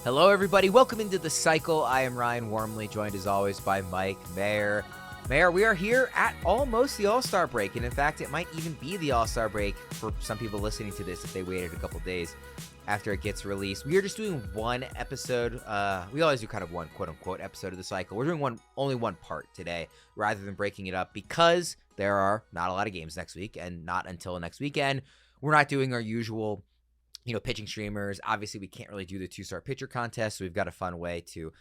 Hello, everybody. Welcome into The Cycle. I am Ryan Wormeli, joined as always by Mike Maher. Maher, we are here at almost the All-Star break, and in fact, it might even be the All-Star break for some people listening to this if they waited a couple days after it gets released. We are just doing one episode. We always do kind of one quote-unquote episode of The Cycle. We're doing only one part today rather than breaking it up because there are not a lot of games next week, and not until next weekend. We're not doing our usual pitching streamers. Obviously, we can't really do the two-star pitcher contest, so we've got a fun way to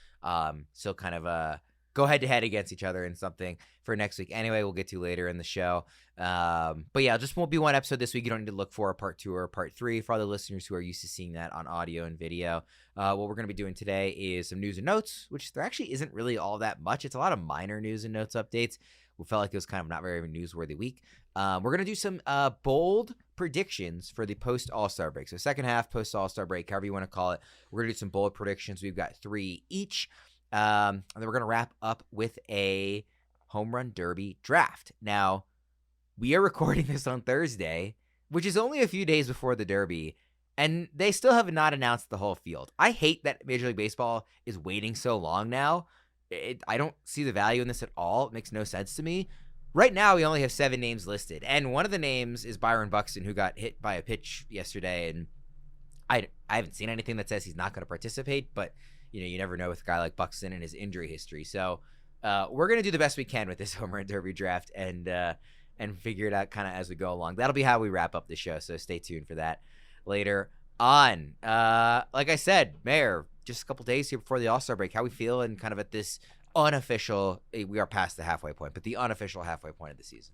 still kind of go head-to-head against each other in something for next week. Anyway, we'll get to later in the show. But yeah, just won't be one episode this week. You don't need to look for a part 2 or a part 3 for all the listeners who are used to seeing that on audio and video. What we're going to be doing today is some news and notes, which there actually isn't really all that much. It's a lot of minor news and notes updates. We felt like it was kind of not very newsworthy week. We're going to do some bold predictions for the post-All-Star break. So second half post-All-Star break, however you want to call it. We're going to do some bold predictions. We've got 3 each. And then we're going to wrap up with a home run derby draft. Now, we are recording this on Thursday, which is only a few days before the derby, and they still have not announced the whole field. I hate that Major League Baseball is waiting so long now. I don't see the value in this at all. It makes no sense to me. Right now, we only have 7 names listed, and one of the names is Byron Buxton, who got hit by a pitch yesterday, and I haven't seen anything that says he's not going to participate, but you never know with a guy like Buxton and his injury history. So we're going to do the best we can with this home run derby draft and figure it out kind of as we go along. That'll be how we wrap up the show, so stay tuned for that later on. Like I said, Maher, just a couple days here before the All-Star break, how we feel and kind of at this unofficial, we are past the halfway point, but the unofficial halfway point of the season.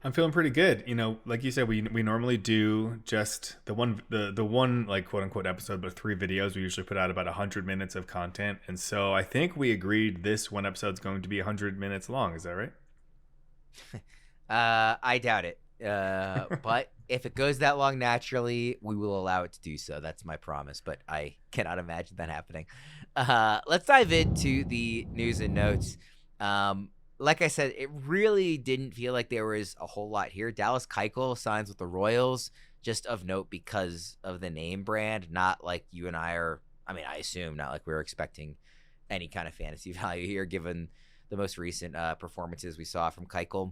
I'm feeling pretty good. Like you said, we normally do just the one like quote unquote episode, but 3 videos. We usually put out about 100 minutes of content. And so I think we agreed this one episode is going to be 100 minutes long. Is that right? I doubt it. But if it goes that long naturally, we will allow it to do so. That's my promise, but I cannot imagine that happening. Let's dive into the news and notes. Like I said, it really didn't feel like there was a whole lot here. Dallas Keuchel signs with the Royals, just of note because of the name brand, not like you and I are, I assume not like we were expecting any kind of fantasy value here, given the most recent performances we saw from Keuchel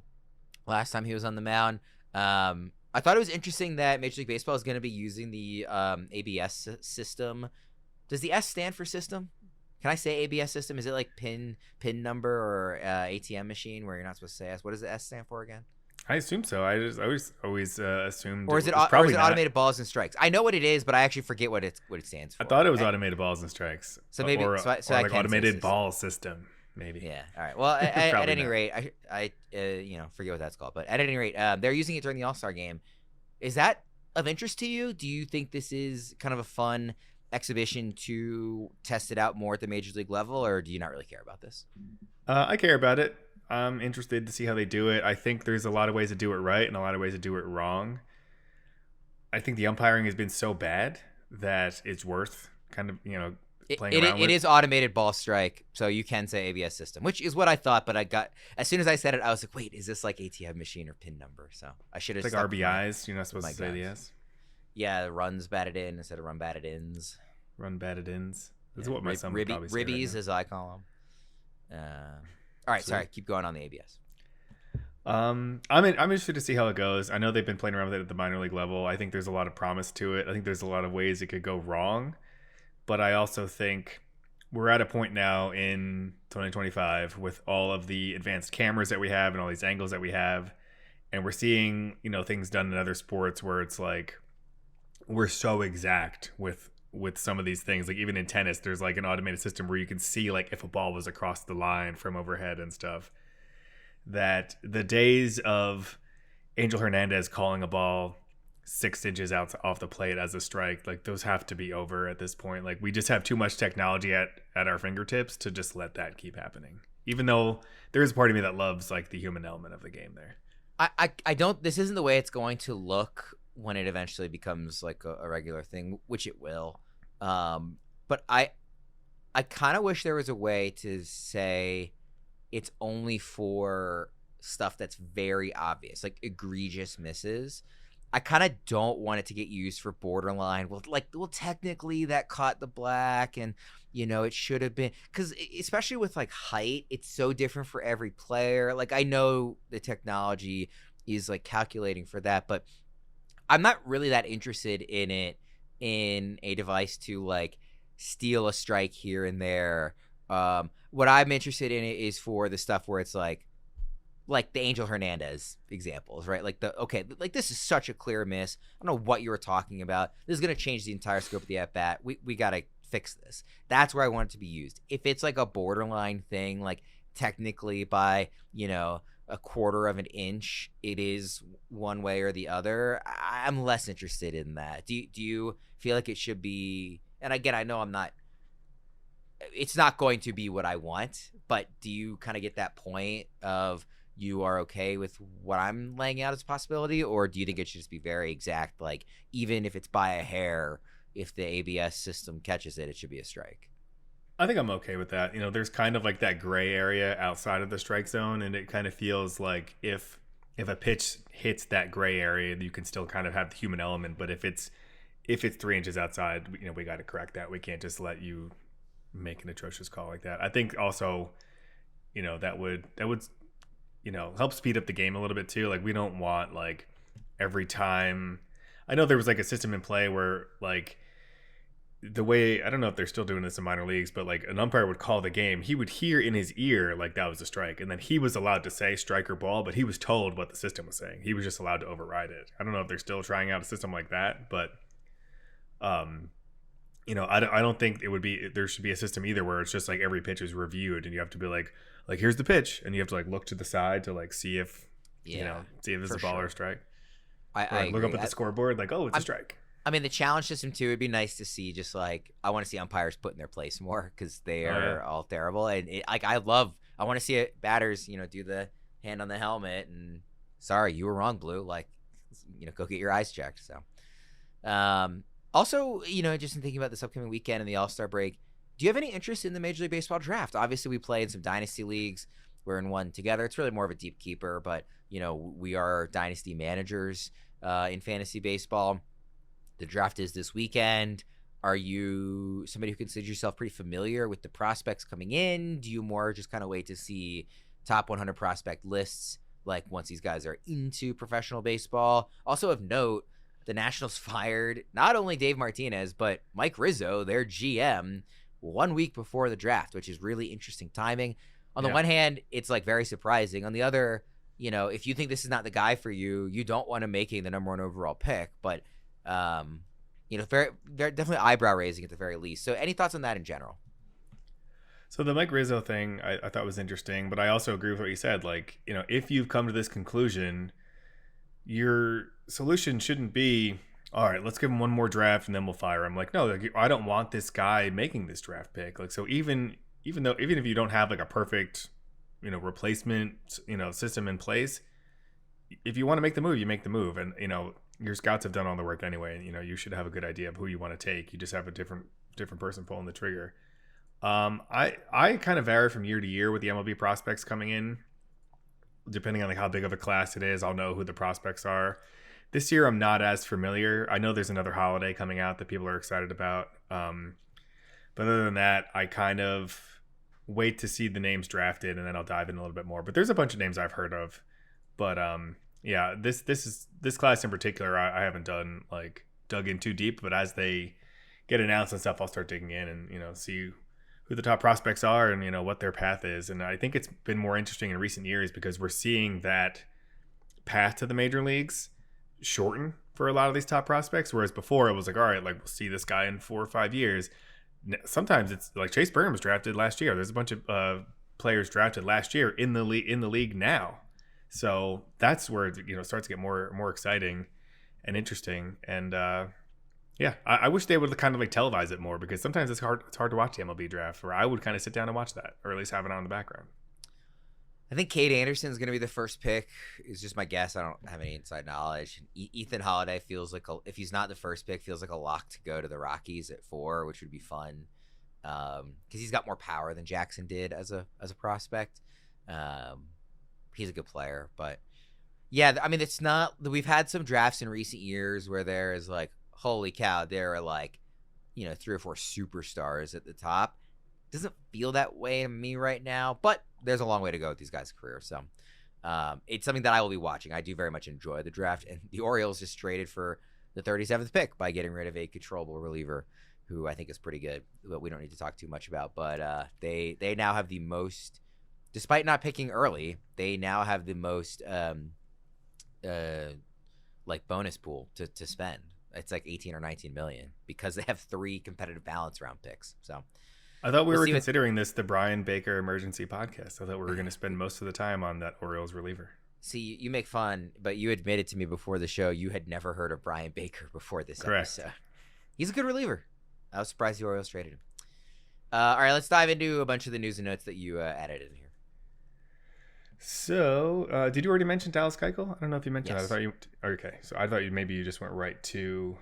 last time he was on the mound. I thought it was interesting that Major League Baseball is going to be using the ABS system. Does the S stand for system? Can I say ABS system? Is it like pin number or ATM machine where you're not supposed to say S? What does the S stand for again? I assume so. I always assumed. Or is it automated balls and strikes? I know what it is, but I actually forget what it stands for. I thought it was automated balls and strikes. So maybe or like automated ball system. Maybe. Yeah. All right. Well, at any rate, I forget what that's called, but at any rate, they're using it during the All-Star game. Is that of interest to you? Do you think this is kind of a fun exhibition to test it out more at the major league level, or do you not really care about this? I care about it. I'm interested to see how they do it. I think there's a lot of ways to do it right and a lot of ways to do it wrong. I think the umpiring has been so bad that it's worth kind of, playing around with. It is automated ball strike, so you can say ABS system, which is what I thought, but as soon as I said it, I was like, wait, is this like ATM machine or pin number? So I should have. It's like RBIs, you're not supposed to say the S. Yeah, runs batted in instead of run batted ins. Run batted ins. That's what my son would probably say. Ribbies, as I call them. All right, sorry. Keep going on the ABS. I'm interested to see how it goes. I know they've been playing around with it at the minor league level. I think there's a lot of promise to it. I think there's a lot of ways it could go wrong. But I also think we're at a point now in 2025 with all of the advanced cameras that we have and all these angles that we have. And we're seeing, things done in other sports where it's like we're so exact with some of these things. Like even in tennis, there's like an automated system where you can see like if a ball was across the line from overhead and stuff. That the days of Angel Hernandez calling a ball 6 inches out off the plate as a strike, like those have to be over at this point. Like we just have too much technology at our fingertips to just let that keep happening. Even though there is a part of me that loves like the human element of the game there. I don't, this isn't the way it's going to look when it eventually becomes like a regular thing, which it will. But I kind of wish there was a way to say it's only for stuff that's very obvious, like egregious misses. I kind of don't want it to get used for borderline. Well, technically that caught the black, and it should have been, because especially with like height, it's so different for every player. Like, I know the technology is like calculating for that, but I'm not really that interested in it in a device to like steal a strike here and there. What I'm interested in it is for the stuff where it's like the Angel Hernandez examples, right? Like this is such a clear miss. I don't know what you were talking about. This is going to change the entire scope of the at bat. We got to fix this. That's where I want it to be used. If it's like a borderline thing, like technically by, a quarter of an inch, it is one way or the other, I'm less interested in that. Do you feel like it should be, and again, I know it's not going to be what I want, but do you kind of get that point of, you are okay with what I'm laying out as a possibility, or do you think it should just be very exact, like even if it's by a hair, if the ABS system catches it, it should be a strike? I think I'm okay with that. There's kind of like that gray area outside of the strike zone, and it kind of feels like if a pitch hits that gray area, you can still kind of have the human element. But if it's 3 inches outside, we got to correct that. We can't just let you make an atrocious call like that. I think also, that would help speed up the game a little bit too. Like, we don't want like every time. I know there was like a system in play where like the way, I don't know if they're still doing this in minor leagues, but like an umpire would call the game, he would hear in his ear like that was a strike, and then he was allowed to say strike or ball, but he was told what the system was saying. He was just allowed to override it. I don't know if they're still trying out a system like that, but I don't think there should be a system either where it's just like every pitch is reviewed and you have to be like here's the pitch, and you have to like look to the side to like see if see if it's a ball or a strike. I look up at the scoreboard like, oh, it's a strike. I mean, the challenge system too, it'd be nice to see, just like, I want to see umpires put in their place more, because they are all terrible. And I want to see batters, do the hand on the helmet and, sorry, you were wrong, Blue. Like, go get your eyes checked. So, also, just in thinking about this upcoming weekend and the All-Star break, do you have any interest in the Major League Baseball draft? Obviously, we play in some dynasty leagues. We're in one together. It's really more of a deep keeper, but, we are dynasty managers in fantasy baseball. The draft is this weekend. Are you somebody who considers yourself pretty familiar with the prospects coming in? Do you more just kind of wait to see top 100 prospect lists, like once these guys are into professional baseball? Also of note, the Nationals fired not only Dave Martinez, but Mike Rizzo, their GM, 1 week before the draft, which is really interesting timing. On the one hand, it's like very surprising. On the other, if you think this is not the guy for you, you don't want him making the number 1 overall pick, but they're definitely eyebrow raising at the very least. So any thoughts on that in general? So the Mike Rizzo thing I thought was interesting, but I also agree with what you said. Like, if you've come to this conclusion, your solution shouldn't be, all right, let's give him one more draft and then we'll fire him. Like, no, like, I don't want this guy making this draft pick. Like, so even if you don't have like a perfect, replacement, system in place, if you want to make the move, you make the move. And, your scouts have done all the work anyway, and you should have a good idea of who you want to take. You just have a different person pulling the trigger. I kind of vary from year to year with the MLB prospects coming in, depending on like how big of a class it is. I'll know who the prospects are. This year, I'm not as familiar. I know there's another holiday coming out that people are excited about, but other than that, I kind of wait to see the names drafted, and then I'll dive in a little bit more. But there's a bunch of names I've heard of, but yeah, this class in particular, I haven't dug in too deep, but as they get announced and stuff, I'll start digging in and, see who the top prospects are and, what their path is. And I think it's been more interesting in recent years because we're seeing that path to the major leagues shorten for a lot of these top prospects. Whereas before it was like, all right, like we'll see this guy in 4 or 5 years. Sometimes it's like Chase Burnham was drafted last year. There's a bunch of players drafted last year in the league now. So that's where it starts to get more exciting and interesting. And I wish they would kind of like televise it more, because sometimes it's hard to watch the MLB draft, where I would kind of sit down and watch that, or at least have it on in the background. I think Cade Anderson is going to be the first pick. Is just my guess. I don't have any inside knowledge. Ethan Holiday feels like if he's not the first pick, feels like a lock to go to the Rockies at 4, which would be fun because he's got more power than Jackson did as a prospect. He's a good player, but Yeah, I mean, it's not. We've had some drafts in recent years where there is like, holy cow, there are like, 3 or 4 superstars at the top. Doesn't feel that way to me right now, but there's a long way to go with these guys' careers. So it's something that I will be watching. I do very much enjoy the draft, and the Orioles just traded for the 37th pick by getting rid of a controllable reliever who I think is pretty good, but we don't need to talk too much about. But they now have the most, despite not picking early, they now have the most like bonus pool to spend. It's like 18 or 19 million because they have 3 competitive balance round picks. So I thought we were considering this the Brian Baker emergency podcast. I thought we were going to spend most of the time on that Orioles reliever. See, you make fun, but you admitted to me before the show you had never heard of Brian Baker before this episode. He's a good reliever. I was surprised the Orioles traded him. All right, let's dive into a bunch of the news and notes that you added in here. So, did you already mention Dallas Keuchel? I don't know if you mentioned Yes. that. I thought maybe you just went right to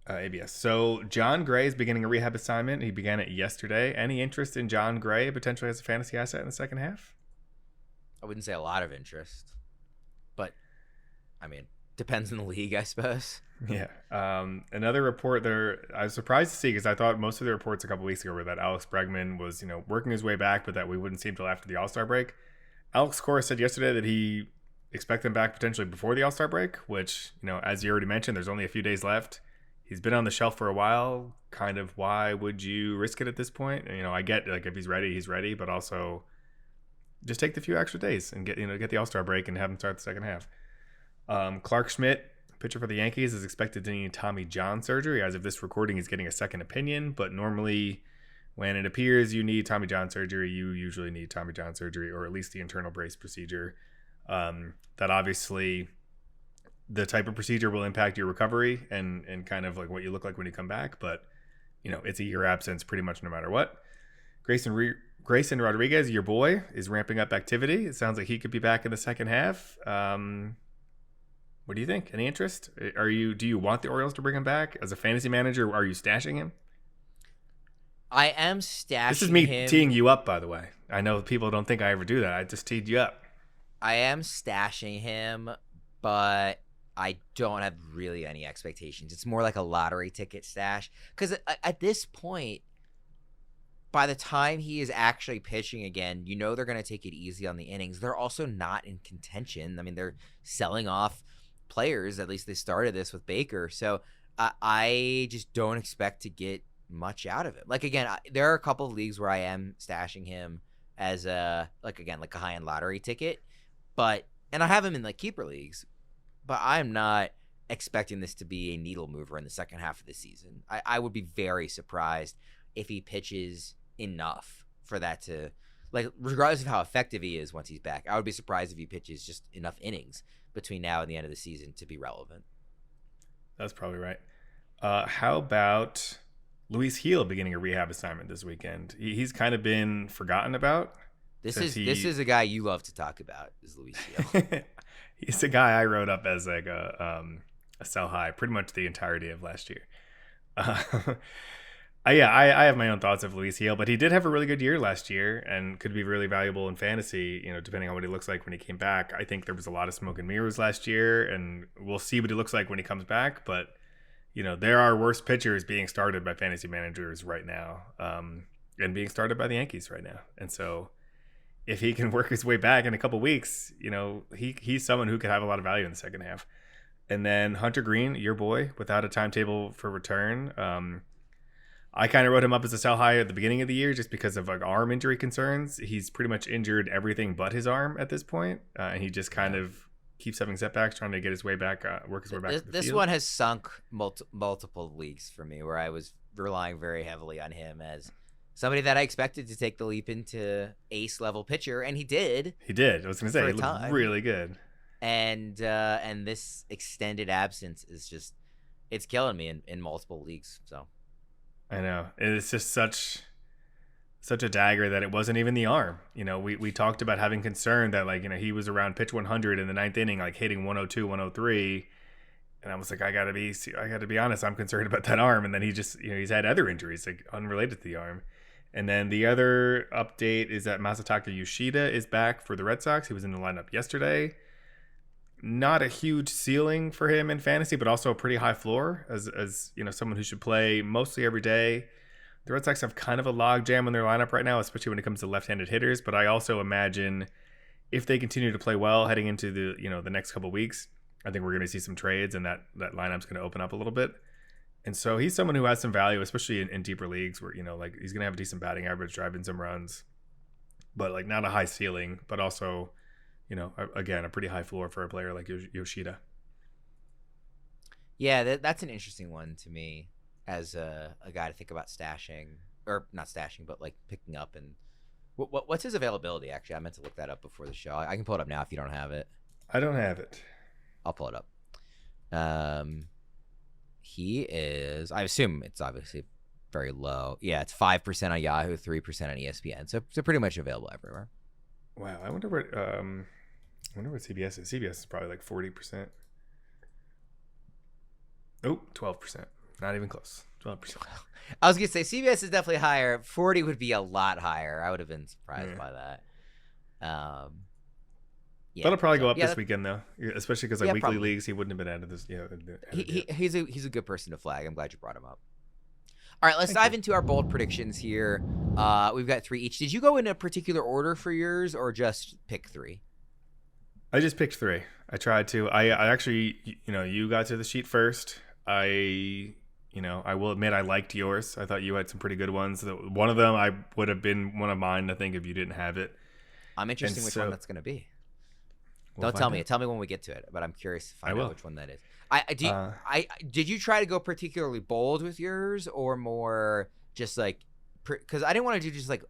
ABS. So, John Gray is beginning a rehab assignment. He began it yesterday. Any interest in John Gray potentially as a fantasy asset in the second half? I wouldn't say a lot of interest, but I mean, depends on the league, I suppose. Yeah. Another report there, I was surprised to see because I thought most of the reports a couple weeks ago were that Alex Bregman was, working his way back, but that we wouldn't see him until after the All-Star break. Alex Cora said yesterday that he expects him back potentially before the All-Star break, which, as you already mentioned, there's only a few days left. He's been on the shelf for a while. Kind of why would you risk it at this point? I get like if he's ready, but also just take the few extra days and get the All-Star break and have him start the second half. Clark Schmidt, pitcher for the Yankees, is expected to need Tommy John surgery. As of this recording, he's getting a second opinion, but normally when it appears you need Tommy John surgery, you usually need Tommy John surgery or at least the internal brace procedure. That obviously the type of procedure will impact your recovery and kind of like what you look like when you come back. But, it's a year absence pretty much no matter what. Grayson Rodriguez, your boy, is ramping up activity. It sounds like he could be back in the second half. What do you think? Any interest? Do you want the Orioles to bring him back? As a fantasy manager, are you stashing him? I am stashing him. This is me teeing you up, by the way. I know people don't think I ever do that. I just teed you up. I am stashing him, but I don't have really any expectations. It's more like a lottery ticket stash. Because at this point, by the time he is actually pitching again, they're going to take it easy on the innings. They're also not in contention. I mean, they're selling off players. At least they started this with Baker. So I just don't expect to get much out of it. Like, again, there are a couple of leagues where I am stashing him as a high-end lottery ticket. And I have him in like keeper leagues, but I'm not expecting this to be a needle mover in the second half of the season. I would be very surprised if he pitches enough for that to, like, regardless of how effective he is once he's back, I would be surprised if he pitches just enough innings between now and the end of the season to be relevant. That's probably right. How about Luis Gil beginning a rehab assignment this weekend? He's kind of been forgotten about. This is a guy you love to talk about, is Luis Gil. He's a guy I wrote up as like a sell high pretty much the entirety of last year. I have my own thoughts of Luis Gil, but he did have a really good year last year and could be really valuable in fantasy, depending on what he looks like when he came back. I think there was a lot of smoke and mirrors last year, and we'll see what he looks like when he comes back. But, there are worse pitchers being started by fantasy managers right now, and being started by the Yankees right now. And so if he can work his way back in a couple weeks, he's someone who could have a lot of value in the second half. And then Hunter Green, your boy, without a timetable for return. I kind of wrote him up as a sell high at the beginning of the year just because of like arm injury concerns. He's pretty much injured everything but his arm at this point, and he just kind of keeps having setbacks trying to get his way back, work his way back to the This field. one has sunk multiple leagues for me, where I was relying very heavily on him as somebody that I expected to take the leap into ace level pitcher, and he did. He did. I was going to say, he looked really good. And this extended absence is just, it's killing me in multiple leagues. So I know. It's just such a dagger that it wasn't even the arm. We talked about having concern that, like, he was around pitch 100 in the ninth inning, like hitting 102, 103. And I was like, I gotta be honest, I'm concerned about that arm. And then he just, he's had other injuries, like unrelated to the arm. And then the other update is that Masataka Yoshida is back for the Red Sox. He was in the lineup yesterday. not a huge ceiling for him in fantasy, but also a pretty high floor as someone who should play mostly every day. The Red Sox have kind of a logjam in their lineup right now, especially when it comes to left-handed hitters. But I also imagine if they continue to play well heading into the next couple of weeks, I think we're going to see some trades, and that lineup's going to open up a little bit. And so he's someone who has some value, especially in deeper leagues where like he's going to have a decent batting average, driving some runs, but like not a high ceiling, but also again a pretty high floor for a player like Yoshida. Yeah, that's an interesting one to me as a guy to think about stashing, or not stashing, but like picking up. And what's his availability? Actually, I meant to look that up before the show. I can pull it up now if you don't have it. I don't have it. I'll pull it up. He is, I assume it's obviously very low. Yeah, it's 5% on Yahoo, 3% on ESPN. So pretty much available everywhere. Wow, I wonder what CBS is. CBS is probably like 40%. Oh, 12%. Not even close. 12%. I was going to say CBS is definitely higher. 40 would be a lot higher. I would have been surprised by that. Yeah. That'll probably go up this weekend though, especially because weekly probably. leagues he wouldn't have been added this. He's a good person to flag. I'm glad you brought him up. All right, let's dive into our bold predictions here. We've got 3 each. Did you go in a particular order for yours, or just pick 3? I just picked 3. I tried to. I actually, you got to the sheet first. I will admit I liked yours. I thought you had some pretty good ones. One of them I would have been one of mine, I think, if you didn't have it. I'm interested in which one that's going to be. Don't tell me. Tell me when we get to it. But I'm curious to find out which one that is. Did you try to go particularly bold with yours, or more just like, because I didn't want to do just like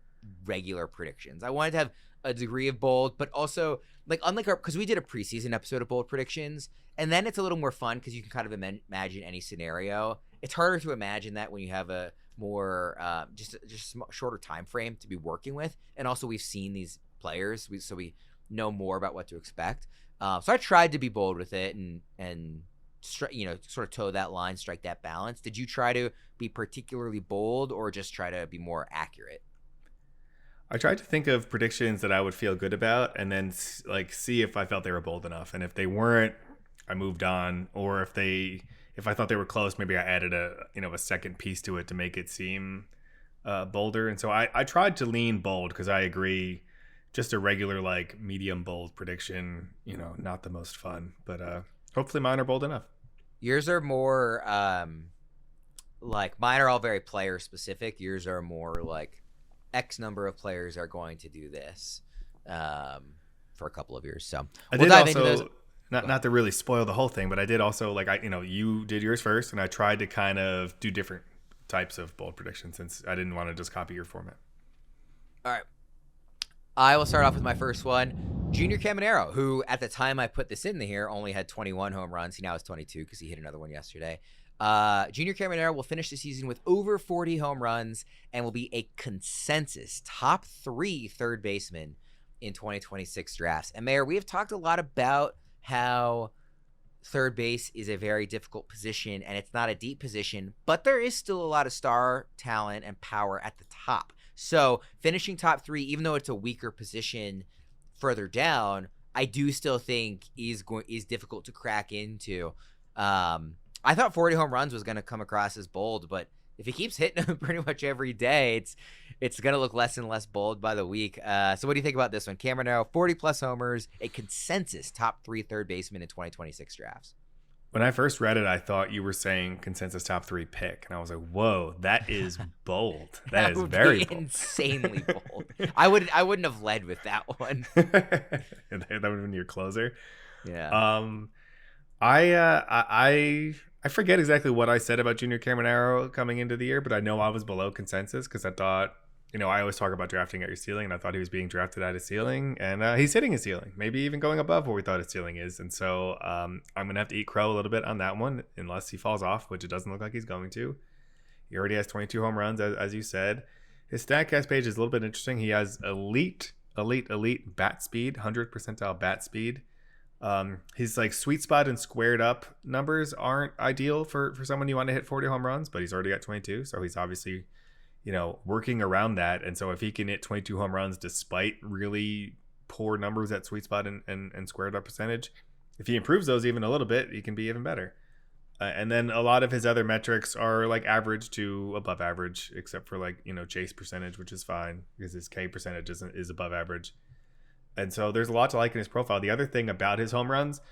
regular predictions. I wanted to have a degree of bold, but also like unlike because we did a preseason episode of bold predictions, and then it's a little more fun because you can kind of imagine any scenario. It's harder to imagine that when you have a more just shorter time frame to be working with, and also we've seen these players, so we know more about what to expect. So I tried to be bold with it and sort of toe that line, strike that balance. Did you try to be particularly bold, or just try to be more accurate? I tried to think of predictions that I would feel good about, and then like see if I felt they were bold enough. And if they weren't, I moved on. Or if I thought they were close, maybe I added a second piece to it to make it seem bolder. And so I tried to lean bold because I agree. Just a regular like medium bold prediction, not the most fun, but hopefully mine are bold enough. Yours are more like mine are all very player specific. Yours are more like X number of players are going to do this for a couple of years. So we'll dive into those. Not to really spoil the whole thing, but I did also like you did yours first, and I tried to kind of do different types of bold predictions since I didn't want to just copy your format. All right. I will start off with my first one. Junior Caminero, who at the time I put this in here only had 21 home runs. He now has 22 because he hit another one yesterday. Junior Caminero will finish the season with over 40 home runs and will be a consensus top 3 third baseman in 2026 drafts. And Maher, we have talked a lot about how third base is a very difficult position and it's not a deep position, but there is still a lot of star talent and power at the top. So finishing top 3, even though it's a weaker position further down, I do still think is difficult to crack into. I thought 40 home runs was going to come across as bold, but if he keeps hitting them pretty much every day, it's going to look less and less bold by the week. So what do you think about this one? Caminero, 40 plus homers, a consensus top 3 third baseman in 2026 drafts. When I first read it, I thought you were saying consensus top 3 pick, and I was like, "Whoa, that is bold. That is very bold. Insanely bold." I wouldn't have led with that one. That would have been your closer. Yeah. I forget exactly what I said about Junior Caminero coming into the year, but I know I was below consensus because I thought, I always talk about drafting at your ceiling, and I thought he was being drafted at his ceiling, and he's hitting his ceiling, maybe even going above where we thought his ceiling is. And so I'm going to have to eat crow a little bit on that one, unless he falls off, which it doesn't look like he's going to. He already has 22 home runs, as you said. His StatCast page is a little bit interesting. He has elite bat speed, 100th percentile bat speed. His like sweet spot and squared up numbers aren't ideal for someone you want to hit 40 home runs, but he's already got 22, so he's obviously working around that. And so if he can hit 22 home runs despite really poor numbers at sweet spot and squared up percentage, if he improves those even a little bit, he can be even better. And then a lot of his other metrics are like average to above average, except for like, chase percentage, which is fine because his K percentage is above average. And so there's a lot to like in his profile. The other thing about his home runs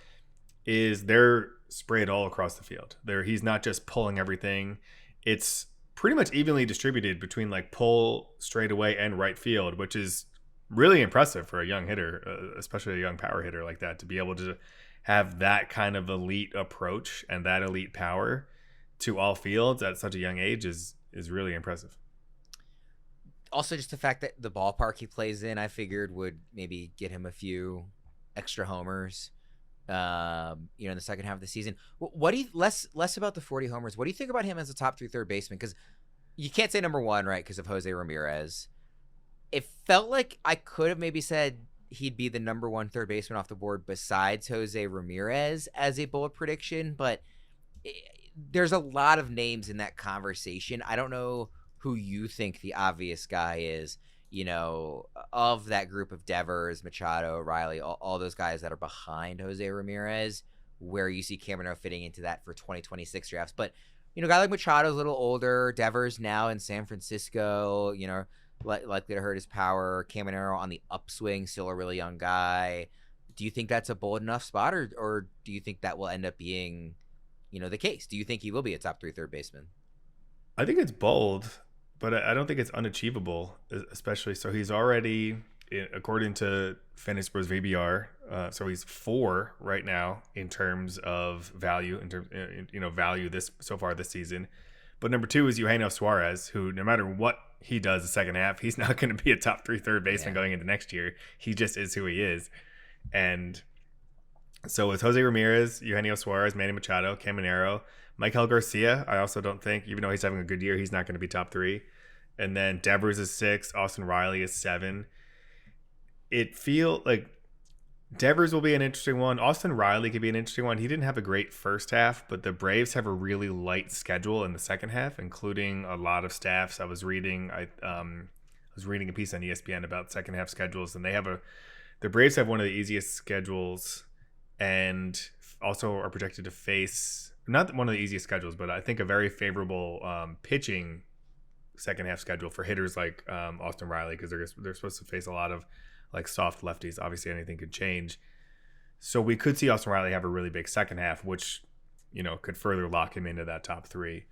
is they're sprayed all across the field. He's not just pulling everything. It's pretty much evenly distributed between like pull, straightaway, and right field, which is really impressive for a young hitter, especially a young power hitter like that, to be able to have that kind of elite approach and that elite power to all fields at such a young age is really impressive. Also, just the fact that the ballpark he plays in, I figured would maybe get him a few extra homers, in the second half of the season. What do you less about the 40 homers? What do you think about him as a top 3 third baseman? Because you can't say number 1, right? Because of Jose Ramirez. It felt like I could have maybe said he'd be the number 1 third baseman off the board besides Jose Ramirez as a bold prediction, but there's a lot of names in that conversation. I don't know who you think the obvious guy is, of that group of Devers, Machado, Riley, all those guys that are behind Jose Ramirez, where you see Caminero fitting into that for 2026 drafts. But, a guy like Machado's a little older, Devers now in San Francisco, likely to hurt his power. Caminero on the upswing, still a really young guy. Do you think that's a bold enough spot, or do you think that will end up being, the case? Do you think he will be a top 3 third baseman? I think it's bold, but I don't think it's unachievable, especially. So he's already, according to FantasyPros VBR, so he's 4 right now in terms of value, value this so far this season. But number 2 is Eugenio Suarez, who no matter what he does the second half, he's not going to be a top 3 third baseman going into next year. He just is who he is. And so it's Jose Ramirez, Eugenio Suarez, Manny Machado, Caminero, Michael Garcia. I also don't think, even though he's having a good year, he's not going to be top 3. And then Devers is 6, Austin Riley is 7. It feels like Devers will be an interesting one. Austin Riley could be an interesting one. He didn't have a great first half, but the Braves have a really light schedule in the second half, including a lot of staffs. I was reading a piece on ESPN about second half schedules, and the Braves have one of the easiest schedules, and also are projected to face not one of the easiest schedules, but I think a very favorable pitching second half schedule for hitters like Austin Riley, because they're supposed to face a lot of like soft lefties. Obviously anything could change. So we could see Austin Riley have a really big second half, which, could further lock him into that top 3.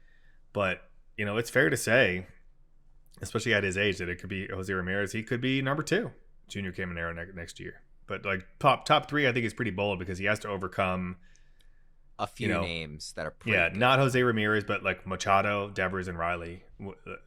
But, it's fair to say, especially at his age, that it could be Jose Ramirez. He could be number 2, Junior Caminero next year. But like top 3, I think is pretty bold because he has to overcome a few names that are pretty good. Not Jose Ramirez, but like Machado, Devers, and Riley,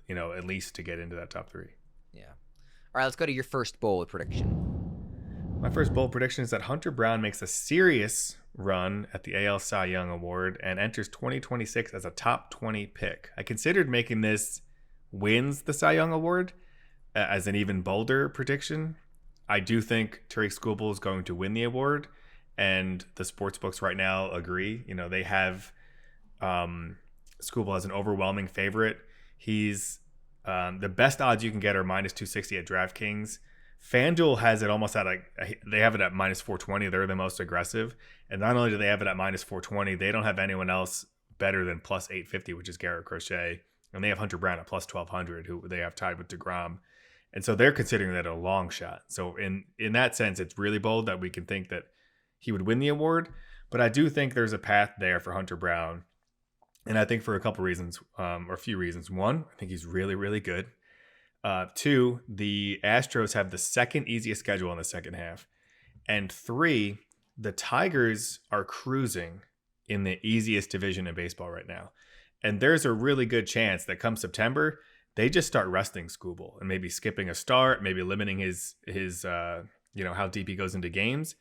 at least to get into that top 3. Yeah. All right, let's go to your first bold prediction. My first bold prediction is that Hunter Brown makes a serious run at the AL Cy Young Award and enters 2026 as a top 20 pick. I considered making this wins the Cy Young Award as an even bolder prediction. I do think Tariq Skubal is going to win the award, and the sports books right now agree. They have Skubal as an overwhelming favorite. He's the best odds you can get are minus 260 at DraftKings. FanDuel has it almost at they have it at minus 420. They're the most aggressive. And not only do they have it at minus 420, they don't have anyone else better than plus 850, which is Garrett Crochet. And they have Hunter Brown at plus 1200, who they have tied with DeGrom. And so they're considering that a long shot. So in that sense, it's really bold that we can think that he would win the award. But I do think there's a path there for Hunter Brown. And I think for a couple reasons, or a few reasons. One, I think he's really, really good. 2, the Astros have the second easiest schedule in the second half. And 3, the Tigers are cruising in the easiest division in baseball right now. And there's a really good chance that come September, they just start resting Skubal and maybe skipping a start, maybe limiting his how deep he goes into games.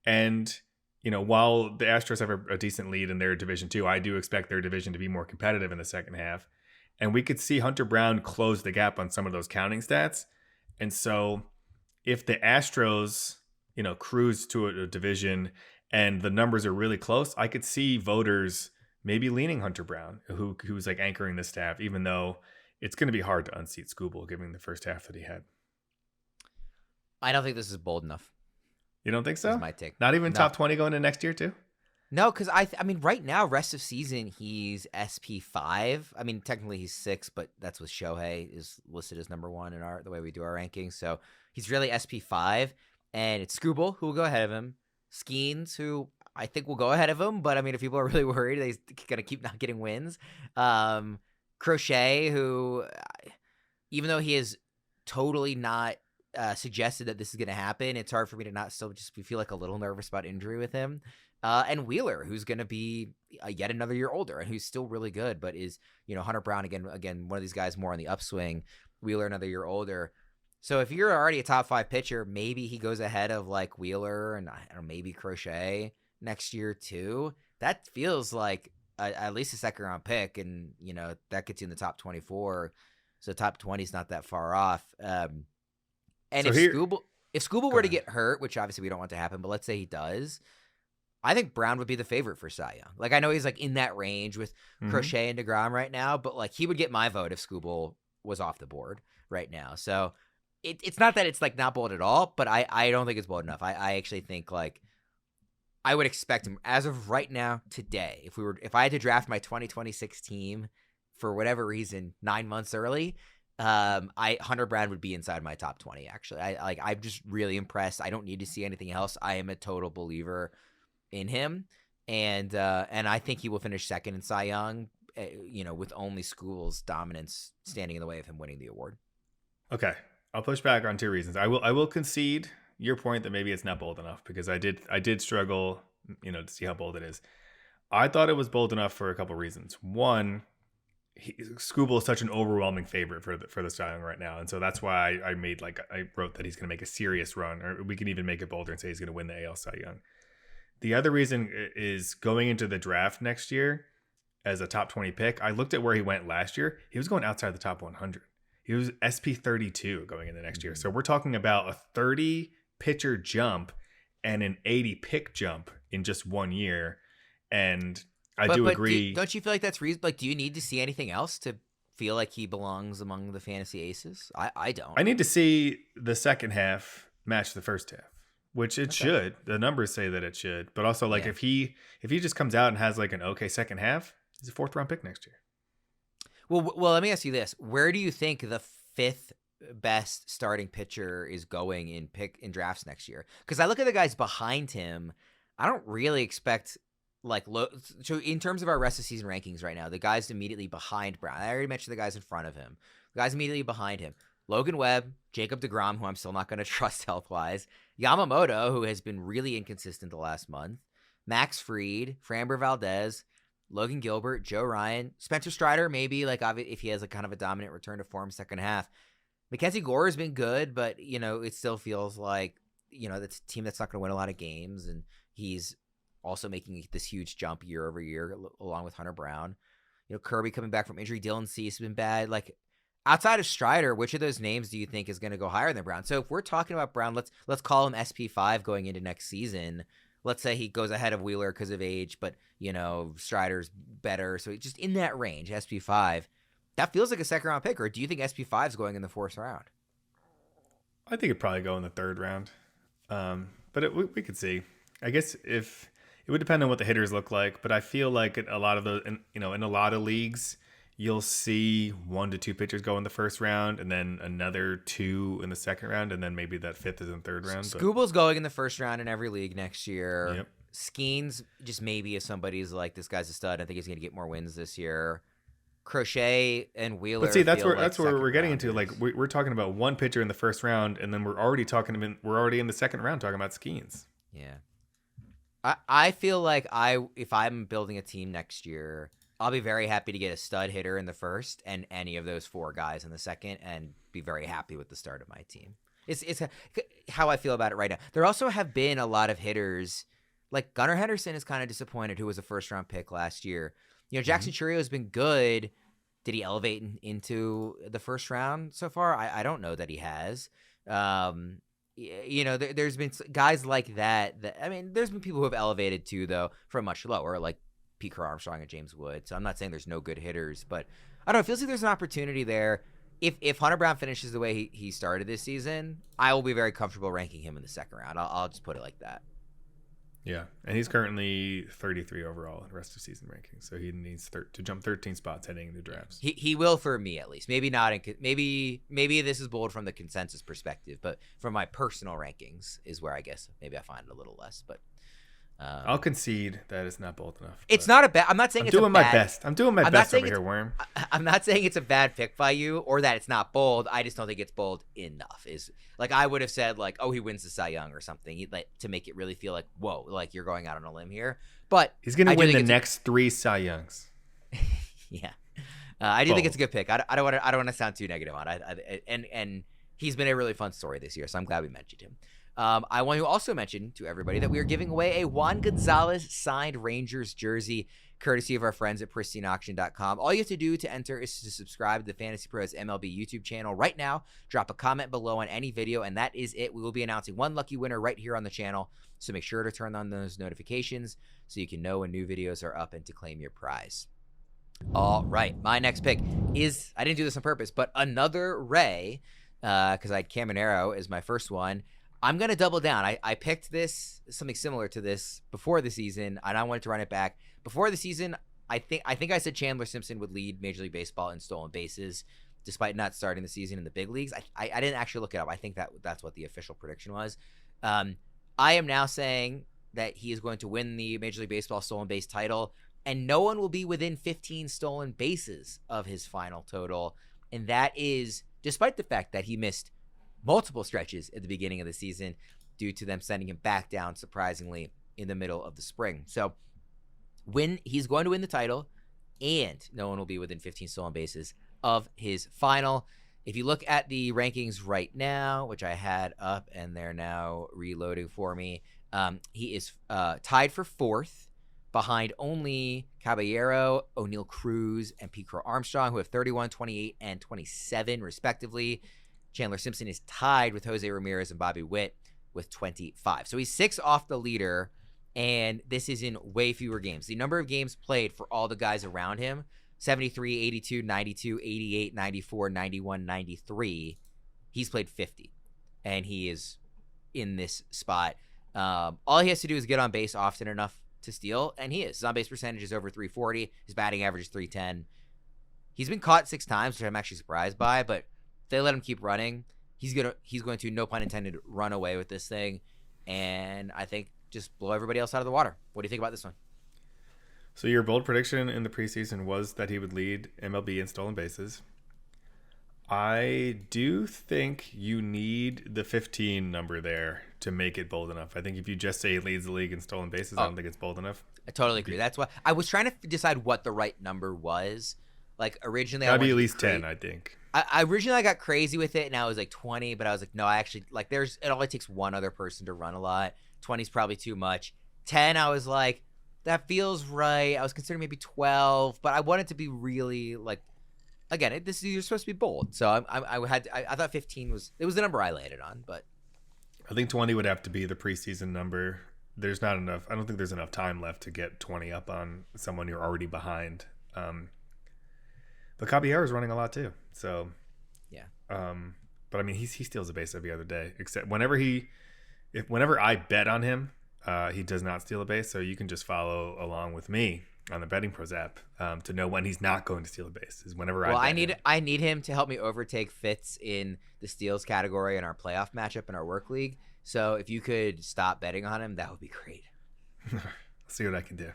And while the Astros have a decent lead in their division too, I do expect their division to be more competitive in the second half. And we could see Hunter Brown close the gap on some of those counting stats. And so if the Astros, cruise to a division and the numbers are really close, I could see voters maybe leaning Hunter Brown, who's like anchoring the staff, even though it's going to be hard to unseat Skubal given the first half that he had. I don't think this is bold enough. You don't think Is so? my take. Not even No. top 20 going into next year too? No, because I mean, right now, rest of season, he's SP5. I mean, technically he's 6, but that's with Shohei is listed as number 1 in the way we do our rankings. So he's really SP5, and it's Scooble who will go ahead of him, Skeens who I think will go ahead of him, but I mean, if people are really worried, he's gonna keep not getting wins. Crochet, who even though he is totally not suggested that this is gonna happen, it's hard for me to not still just feel like a little nervous about injury with him. And Wheeler, who's going to be yet another year older and who's still really good, but is, Hunter Brown, again, one of these guys more on the upswing, Wheeler another year older. So if you're already a top 5 pitcher, maybe he goes ahead of like Wheeler and maybe Crochet next year too. That feels like at least a second round pick. And, that gets you in the top 24. So top 20 is not that far off. And so if Scooble were to get hurt, which obviously we don't want to happen, but let's say he does, I think Brown would be the favorite for Cy Young. Like, I know he's like in that range with Crochet and DeGrom right now, but like he would get my vote if Scooble was off the board right now. So it's not that it's like not bold at all, but I don't think it's bold enough. I actually think like I would expect him as of right now today. If I had to draft my 2026 team for whatever reason 9 months early, Hunter Brown would be inside my top 20. Actually, I'm just really impressed. I don't need to see anything else. I am a total believer in him, and I think he will finish second in Cy Young, with only School's dominance standing in the way of him winning the award. Okay, I'll push back on 2 reasons. I will concede your point that maybe it's not bold enough, because I did struggle, to see how bold it is. I thought it was bold enough for a couple reasons. One, Scooble is such an overwhelming favorite for the Cy Young right now, and so that's why I wrote that he's going to make a serious run, or we can even make it bolder and say he's going to win the AL Cy Young. The other reason is going into the draft next year as a top 20 pick. I looked at where he went last year. He was going outside the top 100. He was SP 32 going into next year. So we're talking about a 30 pitcher jump and an 80 pick jump in just 1 year. And I do agree. Don't you feel like that's reasonable? Like, do you need to see anything else to feel like he belongs among the fantasy aces? I don't. I need to see the second half match the first half. Which it should. The numbers say that it should. But also, if he just comes out and has like an okay second half, he's a 4th round pick next year. Well, let me ask you this: where do you think the 5th best starting pitcher is going in drafts next year? Because I look at the guys behind him, I don't really expect so in terms of our rest of season rankings right now, the guys immediately behind Brown. I already mentioned the guys in front of him. The guys immediately behind him: Logan Webb, Jacob deGrom, who I'm still not going to trust health-wise, Yamamoto, who has been really inconsistent the last month, Max Fried, Framber Valdez, Logan Gilbert, Joe Ryan, Spencer Strider, maybe if he has kind of a dominant return to form second half. Mackenzie Gore has been good, but it still feels like that's a team that's not going to win a lot of games, and he's also making this huge jump year over year along with Hunter Brown. Kirby coming back from injury, Dylan Cease has been bad. Outside of Strider, which of those names do you think is going to go higher than Brown? So if we're talking about Brown, let's call him SP5 going into next season. Let's say he goes ahead of Wheeler because of age, but Strider's better. So just in that range, SP5, that feels like a second round pick. Or do you think SP5 is going in the 4th round? I think it'd probably go in the 3rd round. But we could see. I guess if it would depend on what the hitters look like, but I feel like a lot of those, in a lot of leagues, you'll see 1 to 2 pitchers go in the 1st round, and then another 2 in the 2nd round, and then maybe that 5th is in the 3rd round. Scooble's going in the 1st round in every league next year. Yep. Skeens, just maybe if somebody's like, this guy's a stud, I think he's going to get more wins this year. Crochet and Wheeler. But see, that's where we're getting into. We're talking about 1 pitcher in the 1st round, and then we're already in the 2nd round talking about Skeens. Yeah. I feel like if I'm building a team next year, I'll be very happy to get a stud hitter in the 1st and any of those 4 guys in the 2nd, and be very happy with the start of my team. It's how I feel about it right now. There also have been a lot of hitters, like Gunnar Henderson is kind of disappointed, who was a 1st round pick last year. Jackson Churio has been good. Did he elevate into the 1st round so far? I don't know that he has. There's been guys like that. There's been people who have elevated too, though, from much lower, like Pete Armstrong and James Wood. So I'm not saying there's no good hitters, but I don't know. It feels like there's an opportunity there. if Hunter Brown finishes the way he started this season, I will be very comfortable ranking him in the second round. I'll just put it like that. Yeah, and he's currently 33 overall in rest of season rankings, so he needs to jump 13 spots heading into drafts. He will for me at least. Maybe not. Maybe this is bold from the consensus perspective, but from my personal rankings is where I guess maybe I find it a little less. But I'll concede that it's not bold enough. It's not a bad. I'm not saying it's doing a bad, my best. I'm doing my best over here, Worm. I'm not saying it's a bad pick by you or that it's not bold. I just don't think it's bold enough. Is like I would have said like, oh, he wins the Cy Young or something, to make it really feel like, whoa, like you're going out on a limb here. But he's going to win the next 3 Cy Youngs. Yeah, I do think it's a good pick. I don't want to sound too negative on it. And he's been a really fun story this year, so I'm glad we mentioned him. I want to also mention to everybody that we are giving away a Juan Gonzalez signed Rangers jersey, courtesy of our friends at pristineauction.com. All you have to do to enter is to subscribe to the FantasyPros MLB YouTube channel right now. Drop a comment below on any video, and that is it. We will be announcing one lucky winner right here on the channel, so make sure to turn on those notifications so you can know when new videos are up and to claim your prize. All right, my next pick is, I didn't do this on purpose, but another Ray, because I had Caminero as my first one. I'm going to double down. I picked something similar to this before the season, and I wanted to run it back. Before the season, I think I said Chandler Simpson would lead Major League Baseball in stolen bases, despite not starting the season in the big leagues. I didn't actually look it up. I think that's what the official prediction was. I am now saying that he is going to win the Major League Baseball stolen base title, and no one will be within 15 stolen bases of his final total, and that is despite the fact that he missed multiple stretches at the beginning of the season due to them sending him back down, surprisingly, in the middle of the spring. So he's going to win the title, and no one will be within 15 stolen bases of his final. If you look at the rankings right now, which I had up and they're now reloading for me, he is tied for 4th behind only Caballero, O'Neal Cruz, and Pete Crow Armstrong, who have 31, 28, and 27, respectively. Chandler Simpson is tied with Jose Ramirez and Bobby Witt with 25. So he's 6 off the leader, and this is in way fewer games. The number of games played for all the guys around him, 73, 82, 92, 88, 94, 91, 93. He's played 50, and he is in this spot. All he has to do is get on base often enough to steal, and he is. His on-base percentage is over 340. His batting average is 310. He's been caught 6 times, which I'm actually surprised by, but they let him keep running. He's going to, no pun intended, run away with this thing, and I think just blow everybody else out of the water. What do you think about this one? So your bold prediction in the preseason was that he would lead MLB in stolen bases. I do think you need the 15 number there to make it bold enough. I think if you just say he leads the league in stolen bases, I don't think it's bold enough. I totally agree. That's why I was trying to decide what the right number was. Like originally, that'd be at least 10, I think. I originally got crazy with it, and I was like 20, but I was like, no, I actually like. It only takes one other person to run a lot. 20 is probably too much. 10, I was like, that feels right. I was considering maybe 12, but I wanted to be really like, again, you're supposed to be bold, so I thought 15 was the number I landed on, but I think 20 would have to be the preseason number. There's not enough. I don't think there's enough time left to get 20 up on someone you're already behind. But Caballero is running a lot too, so yeah. But I mean, he steals a base every other day. Except whenever I bet on him, he does not steal a base. So you can just follow along with me on the Betting Pros app to know when he's not going to steal a base. Is whenever I need him to help me overtake Fitz in the steals category in our playoff matchup in our work league. So if you could stop betting on him, that would be great. I'll see what I can do.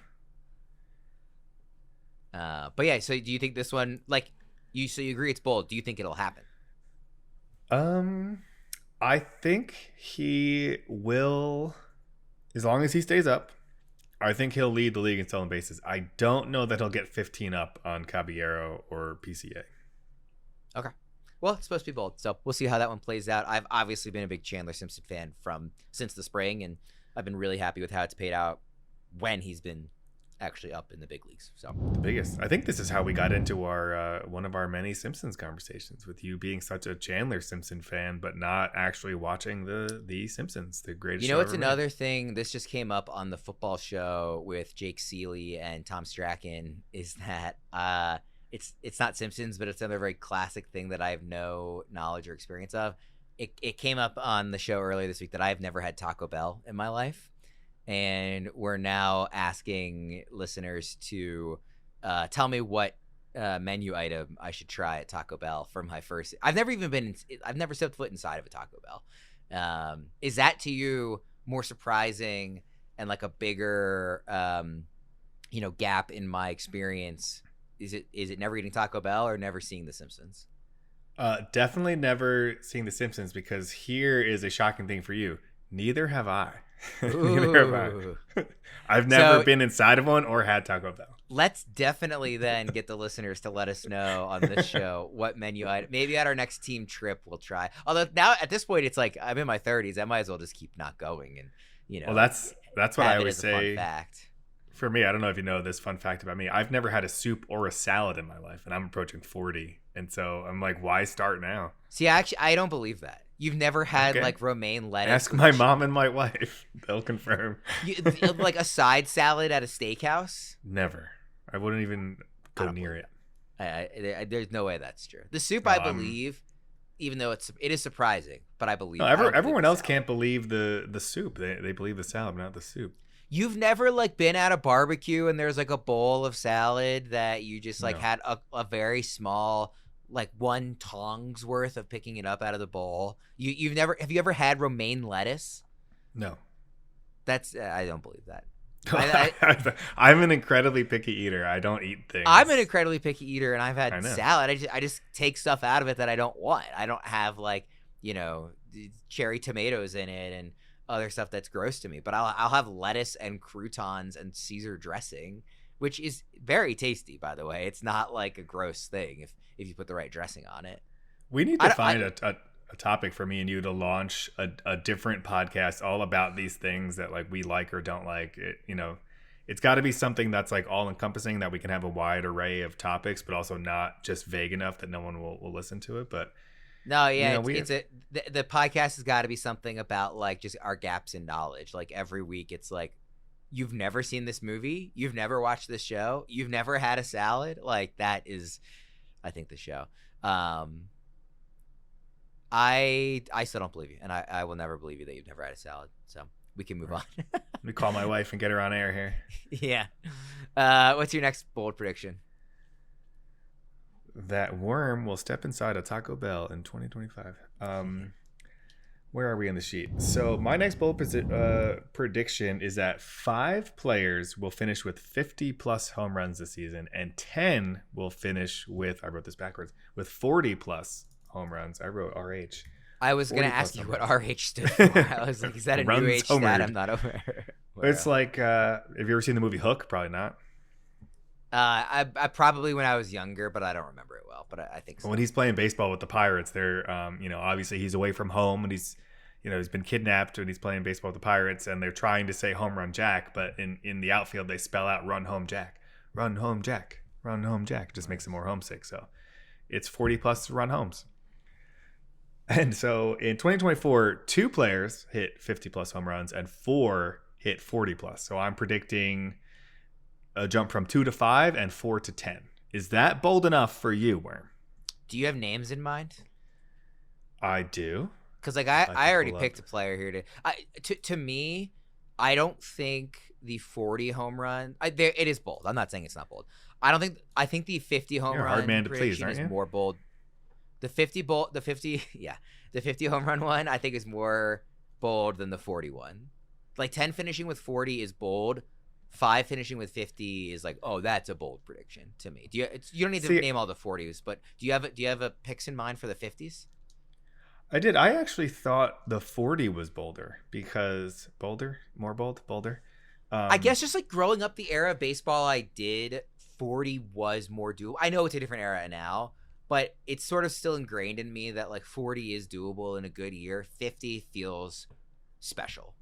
But yeah, so do you think this one, like, you agree it's bold? Do you think it'll happen? I think he will, as long as he stays up. I think he'll lead the league in stolen bases. I don't know that he'll get 15 up on Caballero or PCA. Okay. Well, it's supposed to be bold, so we'll see how that one plays out. I've obviously been a big Chandler Simpson fan since the spring, and I've been really happy with how it's paid out when he's been actually up in the big leagues. So the biggest. I think this is how we got into our one of our many Simpsons conversations, with you being such a Chandler Simpson fan, but not actually watching the Simpsons, the greatest. You know, it's another thing. This just came up on the football show with Jake Seeley and Tom Strachan. Is that it's not Simpsons, but it's another very classic thing that I have no knowledge or experience of. It came up on the show earlier this week that I've never had Taco Bell in my life, and we're now asking listeners to tell me what menu item I should try at Taco Bell for my first. I've never stepped foot inside of a Taco Bell. Is that to you more surprising and like a bigger gap in my experience? Is it never eating Taco Bell or never seeing The Simpsons? Definitely never seeing The Simpsons, because here is a shocking thing for you. Neither have I. Neither have I. I've never been inside of one or had Taco Bell. Let's definitely then get the listeners to let us know on this show what menu item. Maybe at our next team trip we'll try. Although now at this point it's like I'm in my 30s. I might as well just keep not going and Well, that's what I always say. Fun fact. For me, I don't know if you know this fun fact about me. I've never had a soup or a salad in my life, and I'm approaching 40. And so I'm like, why start now? See, actually, I don't believe that. You've never had like romaine lettuce. Ask my mom and my wife. They'll confirm. Like a side salad at a steakhouse? Never. I wouldn't even go near it. There's no way that's true. The soup, I believe, even though it is surprising, but I believe. No, everyone else can't believe the soup. They believe the salad, but not the soup. You've never like been at a barbecue and there's like a bowl of salad that you just like had a very small, like one tong's worth of picking it up out of the bowl. Have you ever had romaine lettuce? No. I don't believe that. I'm an incredibly picky eater. I don't eat things. I'm an incredibly picky eater, and I've had salad. I just take stuff out of it that I don't want. I don't have like cherry tomatoes in it and other stuff that's gross to me. But I'll have lettuce and croutons and Caesar dressing, which is very tasty, by the way. It's not like a gross thing if you put the right dressing on it. We need to find a topic for me and you to launch a different podcast all about these things that like we like or don't like. It's got to be something that's like all encompassing, that we can have a wide array of topics, but also not just vague enough that no one will listen to it. But no, yeah, the podcast has got to be something about like just our gaps in knowledge. Like every week, it's like, you've never seen this movie, you've never watched this show, you've never had a salad. Like that is, I think, the show. I still don't believe you, and I will never believe you that you've never had a salad. So we can move on. Let me call my wife and get her on air here. Yeah. What's your next bold prediction? That Worm will step inside a Taco Bell in 2025. Where are we in the sheet? So my next bold prediction is that 5 players will finish with 50-plus home runs this season, and 10 will finish with, I wrote this backwards, with 40-plus home runs. I wrote RH. I was going to ask you what RH stood for. I was like, is that a new age stat? I'm not aware. It's like, have you ever seen the movie Hook? Probably not. I probably when I was younger, but I don't remember it well. But I think so. When he's playing baseball with the Pirates, they're, obviously he's away from home and he's been kidnapped and he's playing baseball with the Pirates, and they're trying to say home run Jack, but in the outfield they spell out run home Jack, run home Jack, run home Jack. It just makes it more homesick. So it's 40-plus run homes. And so in 2024, 2 players hit 50-plus home runs and 4 hit 40-plus. So I'm predicting a jump from 2 to 5 and 4 to 10. Is that bold enough for you, Worm? Do you have names in mind? I do. Because like I already picked a player here to me, I don't think the 40 home run. It is bold. I'm not saying it's not bold. I think the 50 home run hard man to please, is aren't you? more bold. The 50 home run one I think is more bold than the 41. Like 10 finishing with 40 is bold. 5 finishing with 50 is like, oh, that's a bold prediction to me. You don't need to name all the 40s, but do you have a picks in mind for the 50s? I did. I actually thought the 40 was bolder because bolder. I guess just like growing up the era of baseball I did, 40 was more doable. I know it's a different era now, but it's sort of still ingrained in me that like 40 is doable in a good year. 50 feels special.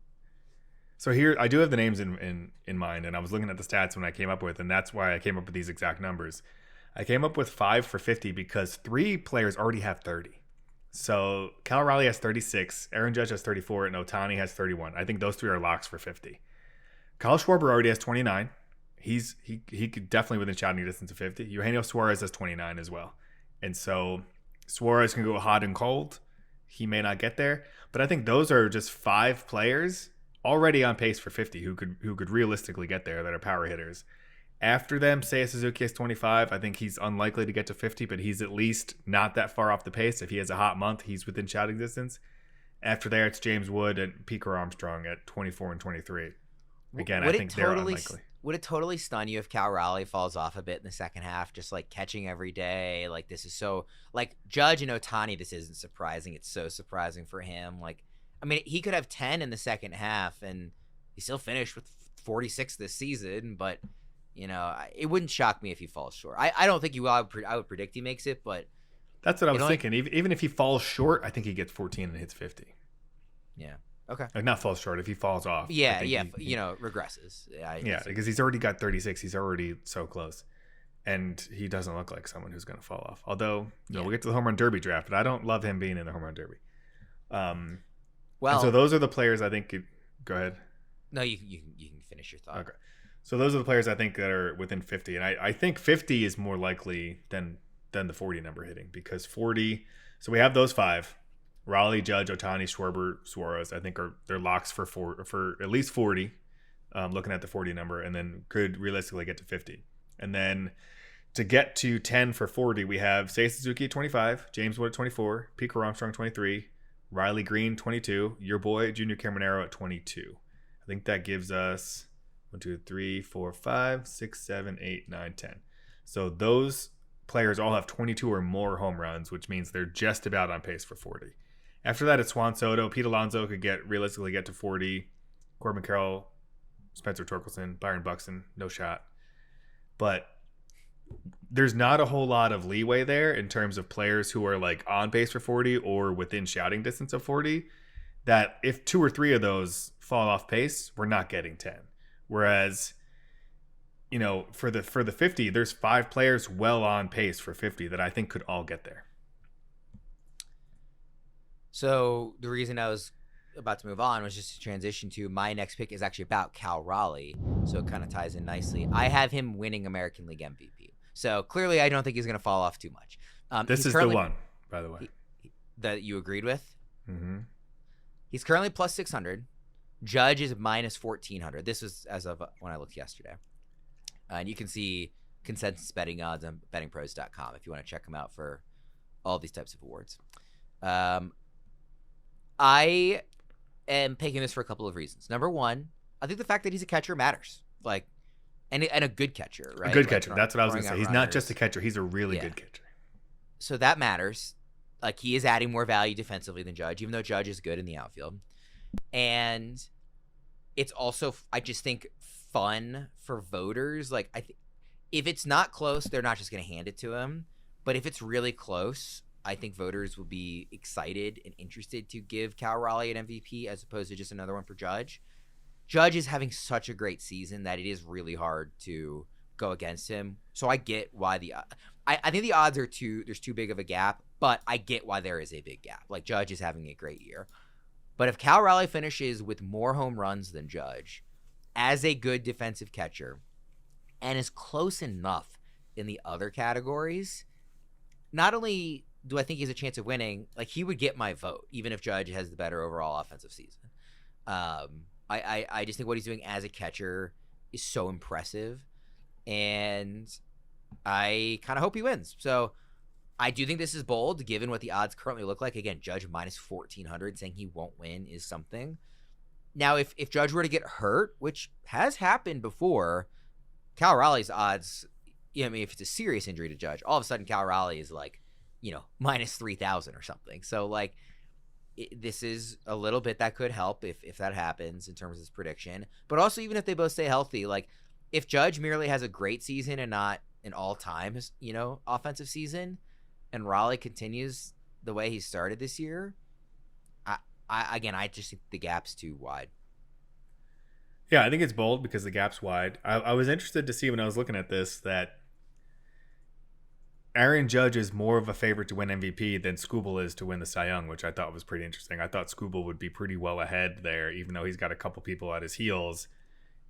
So here, I do have the names in mind, and I was looking at the stats when I came up with, and that's why I came up with these exact numbers. I came up with 5 for 50 because 3 players already have 30. So Cal Raleigh has 36, Aaron Judge has 34, and Ohtani has 31. I think those 3 are locks for 50. Kyle Schwarber already has 29. he could definitely within shouting distance of 50. Eugenio Suarez has 29 as well. And so Suarez can go hot and cold. He may not get there, but I think those are just 5 players already on pace for 50 who could realistically get there that are power hitters. After them, Seiya Suzuki has 25. I think he's unlikely to get to 50, but he's at least not that far off the pace. If he has a hot month, he's within shouting distance. After there, it's James Wood and Pico Armstrong at 24 and 23. Again, I think they're unlikely. Would it totally stun you if Cal Raleigh falls off a bit in the second half, just like catching every day? Like, this is so, like, Judge and Ohtani, this isn't surprising. It's so surprising for him. Like, I mean, he could have 10 in the second half, and he still finished with 46 this season, but, you know, it wouldn't shock me if he falls short. I don't think he will. I would predict he makes it, but. That's what I was thinking. Even if he falls short, I think he gets 14 and hits 50. Yeah. Okay. Like, not falls short. If he falls off. Yeah. He regresses. Yeah, because he's already got 36. He's already so close. And he doesn't look like someone who's going to fall off. Although, we'll get to the home run derby draft, but I don't love him being in the home run derby. Well, so those are the players I think. Go ahead. No, you can finish your thought. Okay. So those are the players I think that are within 50. And I think 50 is more likely than the 40 number hitting, because 40. So we have those 5. Raleigh, Judge, Ohtani, Schwarber, Suarez, I think they're locks for at least 40, looking at the 40 number, and then could realistically get to 50. And then to get to 10 for 40, we have Seiya Suzuki at 25, James Wood at 24, Pico Armstrong 23, Riley Green 22, your boy Junior Caminero at 22. I think that gives us 1, 2, 3, 4, 5, 6, 7, 8, 9, 10. So those players all have 22 or more home runs, which means they're just about on pace for 40. After that, it's Juan Soto. Pete Alonso could realistically get to 40. Corbin Carroll, Spencer Torkelson, Byron Buxton, no shot. But there's not a whole lot of leeway there in terms of players who are like on pace for 40 or within shouting distance of 40, that if 2 or 3 of those fall off pace, we're not getting 10. Whereas, for the 50, there's 5 players well on pace for 50 that I think could all get there. So the reason I was about to move on was just to transition to my next pick is actually about Cal Raleigh. So it kind of ties in nicely. I have him winning American League MVP. So clearly I don't think he's going to fall off too much. This is the one, by the way. That you agreed with? Mm-hmm. He's currently plus 600. Judge is minus 1,400. This was as of when I looked yesterday. And you can see consensus betting odds on bettingpros.com if you want to check them out for all these types of awards. I am picking this for a couple of reasons. Number one, I think the fact that he's a catcher matters. Like, and a good catcher, right? A good catcher. That's what I was going to say. He's not just a catcher. He's a really good catcher. So that matters. Like, he is adding more value defensively than Judge, even though Judge is good in the outfield. And it's also, I just think, fun for voters. Like, if it's not close, they're not just going to hand it to him. But if it's really close, I think voters will be excited and interested to give Cal Raleigh an MVP as opposed to just another one for Judge. Judge is having such a great season that it is really hard to go against him. So I get why I think the odds are there's too big of a gap, but I get why there is a big gap. Like, Judge is having a great year. But if Cal Raleigh finishes with more home runs than Judge as a good defensive catcher and is close enough in the other categories, not only do I think he has a chance of winning, like, he would get my vote, even if Judge has the better overall offensive season. I just think what he's doing as a catcher is so impressive, and I kind of hope he wins. So I do think this is bold, given what the odds currently look like. Again, Judge minus 1,400, saying he won't win is something. Now, if Judge were to get hurt, which has happened before, Cal Raleigh's odds, I mean, if it's a serious injury to Judge, all of a sudden Cal Raleigh is like, minus 3,000 or something. So, like, this is a little bit that could help if that happens in terms of his prediction. But also, even if they both stay healthy, like, if Judge merely has a great season and not an all-time, offensive season, and Raleigh continues the way he started this year, I just think the gap's too wide. Yeah, I think it's bold because the gap's wide. I was interested to see when I was looking at this that Aaron Judge is more of a favorite to win MVP than Skubal is to win the Cy Young, which I thought was pretty interesting. I thought Skubal would be pretty well ahead there, even though he's got a couple people at his heels.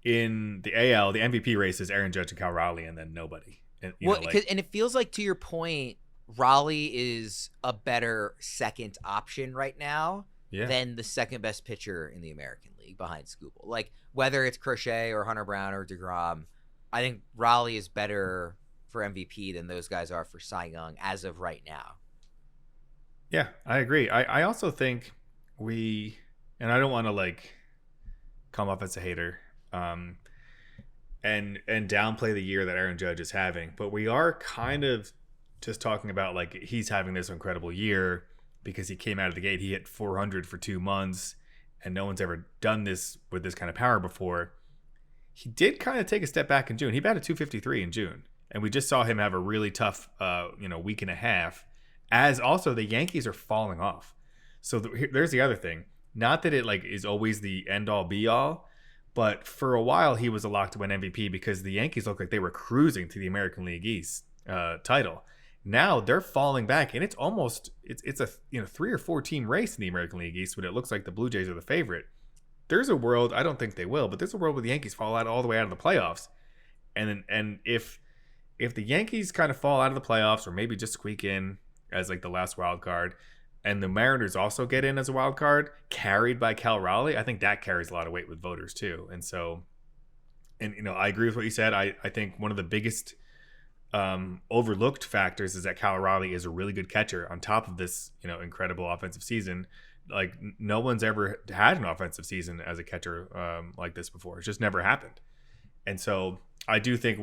in the AL, the MVP race is Aaron Judge and Cal Raleigh, and then nobody. And, and it feels like, to your point, Raleigh is a better second option right now than the second best pitcher in the American League behind Skubal. Like, whether it's Crochet or Hunter Brown or DeGrom, I think Raleigh is better for MVP than those guys are for Cy Young as of right now. Yeah, I agree. I also think and I don't want to like come off as a hater, and downplay the year that Aaron Judge is having, but we are kind of just talking about like he's having this incredible year because he came out of the gate. He hit 400 for 2 months, and no one's ever done this with this kind of power before. He did kind of take a step back in June. He batted 253 in June, and we just saw him have a really tough, week and a half. As also the Yankees are falling off. So there's the other thing. Not that it like is always the end all be all, but for a while he was a lock to win MVP because the Yankees looked like they were cruising to the American League East title. Now they're falling back, and it's a 3 or 4 team race in the American League East, but it looks like the Blue Jays are the favorite. There's a world, I don't think they will, but there's a world where the Yankees fall out all the way out of the playoffs, and if the Yankees kind of fall out of the playoffs or maybe just squeak in as like the last wild card, and the Mariners also get in as a wild card carried by Cal Raleigh, I think that carries a lot of weight with voters too. And so, I agree with what you said. I think one of the biggest overlooked factors is that Cal Raleigh is a really good catcher on top of this, incredible offensive season. Like no one's ever had an offensive season as a catcher like this before. It's just never happened. And so I do think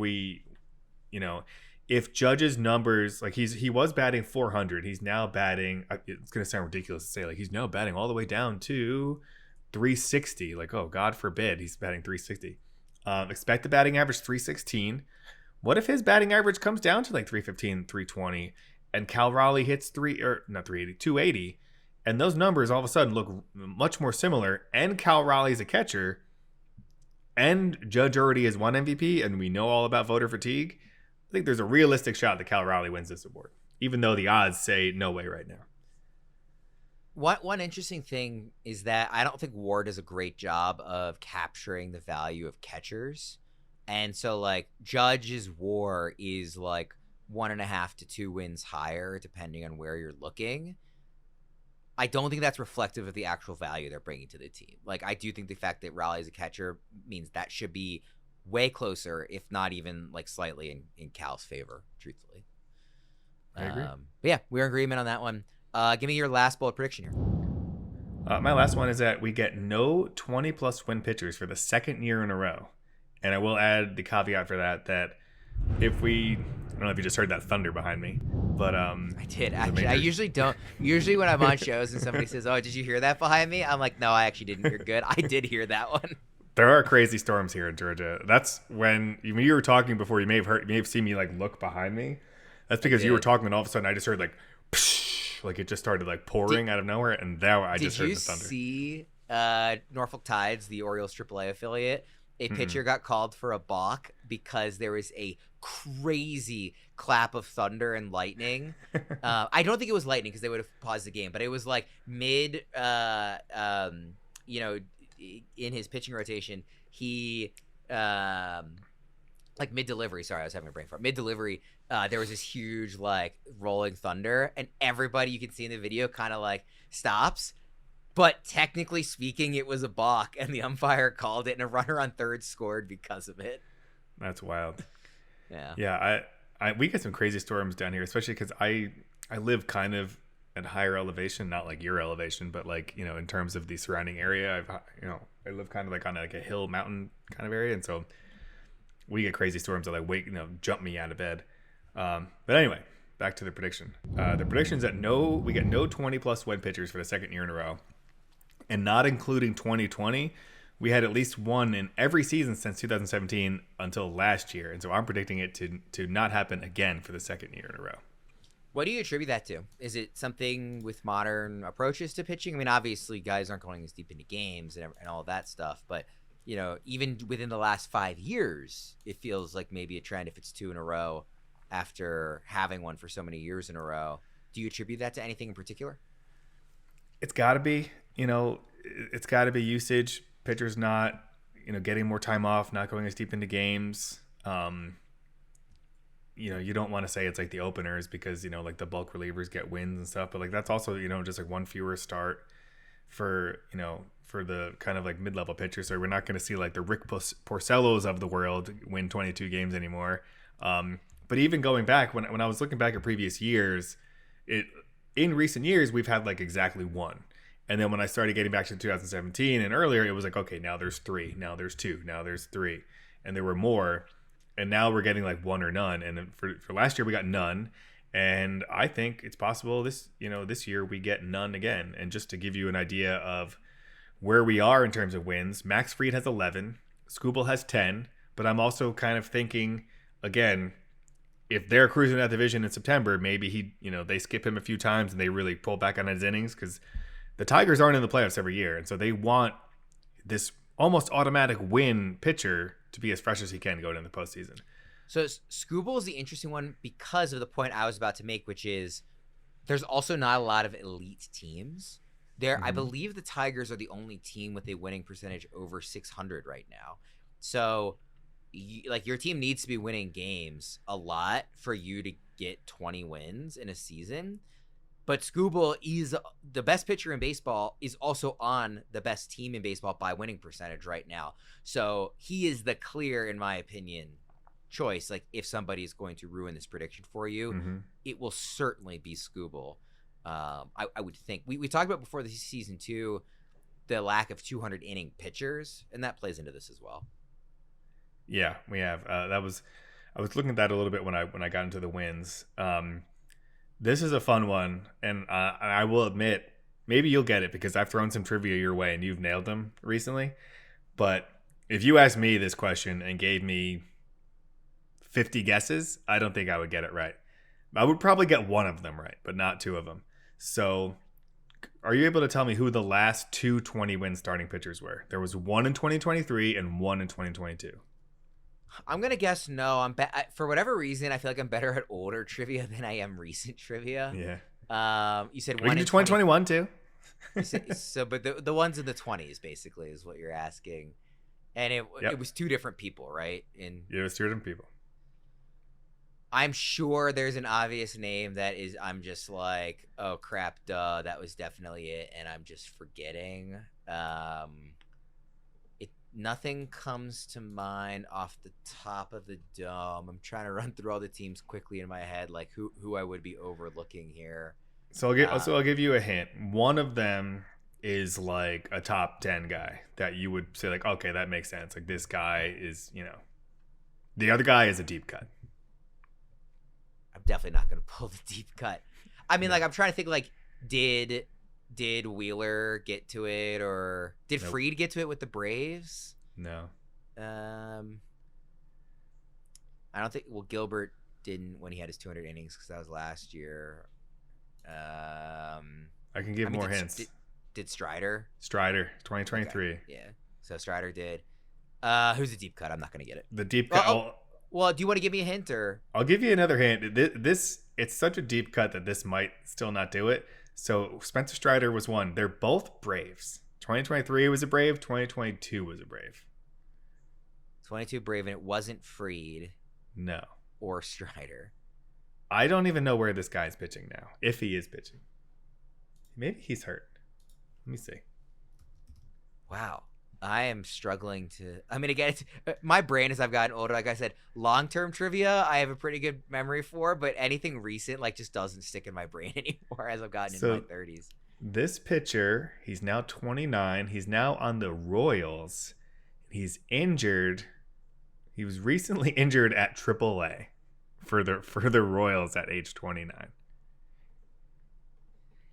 if Judge's numbers, like he was batting 400, he's now batting, it's going to sound ridiculous to say, like he's now batting all the way down to 360. Like, oh, God forbid he's batting 360. Expected batting average 316. What if his batting average comes down to like 315, 320, and Cal Raleigh hits 280, and those numbers all of a sudden look much more similar, and Cal Raleigh's a catcher, and Judge already has won MVP, and we know all about voter fatigue. I think there's a realistic shot that Cal Raleigh wins this award, even though the odds say no way right now. One interesting thing is that I don't think WAR does a great job of capturing the value of catchers. And so, like, Judge's WAR is like 1.5 to 2 wins higher, depending on where you're looking. I don't think that's reflective of the actual value they're bringing to the team. Like, I do think the fact that Raleigh's a catcher means that should be way closer, if not even like slightly in Cal's favor, truthfully. I agree. But yeah, we're in agreement on that one. Give me your last bold prediction here. My last one is that we get no 20-plus win pitchers for the second year in a row. And I will add the caveat for that if we, I don't know if you just heard that thunder behind me, but I did actually. I usually don't. Usually when I'm on shows and somebody says, "Oh, did you hear that behind me?" I'm like, "No, I actually didn't. You're good. I did hear that one." There are crazy storms here in Georgia. That's when you were talking before. You may have seen me like look behind me. That's because you were talking, and all of a sudden I just heard like, psh, like it just started like pouring out of nowhere, and now I just heard the thunder. Did you see Norfolk Tides, the Orioles AAA affiliate? A pitcher got called for a balk because there was a crazy clap of thunder and lightning. I don't think it was lightning because they would have paused the game, but it was like mid, in his pitching rotation, he like mid delivery. Sorry, I was having a brain fart. Mid delivery, there was this huge like rolling thunder, and everybody you can see in the video kind of like stops. But technically speaking, it was a balk, and the umpire called it, and a runner on third scored because of it. That's wild. Yeah. Yeah, we get some crazy storms down here, especially because I live kind of at higher elevation, not like your elevation, but like, in terms of the surrounding area. I live kind of like on like a hill mountain kind of area, and so we get crazy storms that like jump me out of bed. But anyway, back to the prediction. The prediction is that we get no 20-plus win pitchers for the second year in a row. And not including 2020, we had at least one in every season since 2017 until last year. And so I'm predicting it to not happen again for the second year in a row. What do you attribute that to? Is it something with modern approaches to pitching? I mean, obviously, guys aren't going as deep into games and all that stuff. But, even within the last 5 years, it feels like maybe a trend if it's 2 in a row after having one for so many years in a row. Do you attribute that to anything in particular? It's got to be. It's got to be usage. Pitchers not, getting more time off, not going as deep into games. You don't want to say it's like the openers because, like the bulk relievers get wins and stuff, but like that's also, just like one fewer start for the kind of like mid-level pitchers. So we're not going to see like the Rick Porcellos of the world win 22 games anymore. But even going back, when I was looking back at previous years, in recent years, we've had like exactly one. And then when I started getting back to 2017 and earlier, it was like, okay, now there's 3, now there's 2, now there's 3. And there were more. And now we're getting like 1 or none. And then for last year, we got none. And I think it's possible this year we get none again. And just to give you an idea of where we are in terms of wins, Max Fried has 11, Skubal has 10. But I'm also kind of thinking, again, if they're cruising that division in September, maybe they skip him a few times and they really pull back on his innings because the Tigers aren't in the playoffs every year. And so they want this almost automatic win pitcher to be as fresh as he can going into the postseason. So Skubal is the interesting one because of the point I was about to make, which is there's also not a lot of elite teams. I believe the Tigers are the only team with a winning percentage over 600 right now. So your team needs to be winning games a lot for you to get 20 wins in a season. But Skubal is the best pitcher in baseball, is also on the best team in baseball by winning percentage right now. So he is the clear, in my opinion, choice. Like if somebody is going to ruin this prediction for you, it will certainly be Skubal. I would think. We talked about before the season too, the lack of 200 inning pitchers, and that plays into this as well. Yeah, we have. I was looking at that a little bit when I got into the wins. This is a fun one, and I will admit, maybe you'll get it because I've thrown some trivia your way and you've nailed them recently. But if you asked me this question and gave me 50 guesses, I don't think I would get it right. I would probably get one of them right, but not 2 of them. So are you able to tell me who the last 2 20-win starting pitchers were? There was one in 2023 and one in 2022. I'm going to guess no. For whatever reason, I feel like I'm better at older trivia than I am recent trivia. Yeah. You said we one can do in 2021 too. But the ones in the 20s basically is what you're asking. And it was 2 different people, right? It was 2 different people. I'm sure there's an obvious name that is, I'm just like, oh crap, duh, that was definitely it, and I'm just forgetting. Nothing comes to mind off the top of the dome. I'm trying to run through all the teams quickly in my head, like who I would be overlooking here. So I'll give you a hint. One of them is like a top 10 guy that you would say like, okay, that makes sense. Like this guy is, the other guy is a deep cut. I'm definitely not going to pull the deep cut. I mean, like I'm trying to think like, did Wheeler get to it, or did Nope. Fried get to it with the Braves? No. I don't think. Well, Gilbert didn't when he had his 200 innings because that was last year. I can give more hints. Did Strider? Strider, 2023. Okay. Yeah. So Strider did. Who's the deep cut? I'm not going to get it. The deep cut. Well, do you want to give me a hint, or? I'll give you another hint. It's such a deep cut that this might still not do it. So Spencer Strider was one. They're both Braves. 2023 was a Brave. 2022 was a Brave. 22 Brave, and it wasn't Fried. No. Or Strider. I don't even know where this guy's pitching now. If he is pitching. Maybe he's hurt. Let me see. Wow. I am struggling to. I mean, again, my brain as I've gotten older, like I said, long-term trivia I have a pretty good memory for, but anything recent like just doesn't stick in my brain anymore as I've gotten into my 30s. This pitcher, he's now 29. He's now on the Royals. He's injured. He was recently injured at AAA for the Royals at age 29.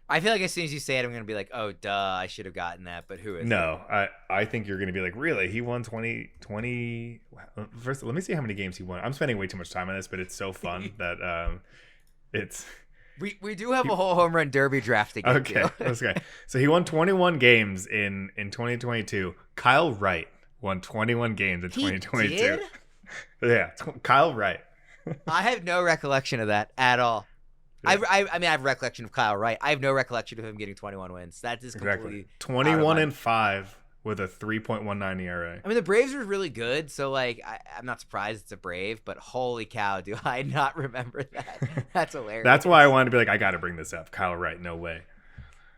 I feel like as soon as you say it, I'm going to be like, oh, duh, I should have gotten that, but who is it? No, I think you're going to be like, really? He won 20. First, let me see how many games he won. I'm spending way too much time on this, but it's so fun that it's... We do have a whole home run derby draft to get to. Okay. So he won 21 games in 2022. Kyle Wright won 21 games in 2022. He did? Yeah, Kyle Wright. I have no recollection of that at all. Yeah. I mean, I have recollection of Kyle Wright. I have no recollection of him getting 21 wins. That is completely 21-5 with a 3.19 ERA. I mean, the Braves are really good, so like I'm not surprised it's a Brave, but holy cow, do I not remember that? That's hilarious. That's why I wanted to be like, I got to bring this up. Kyle Wright, no way.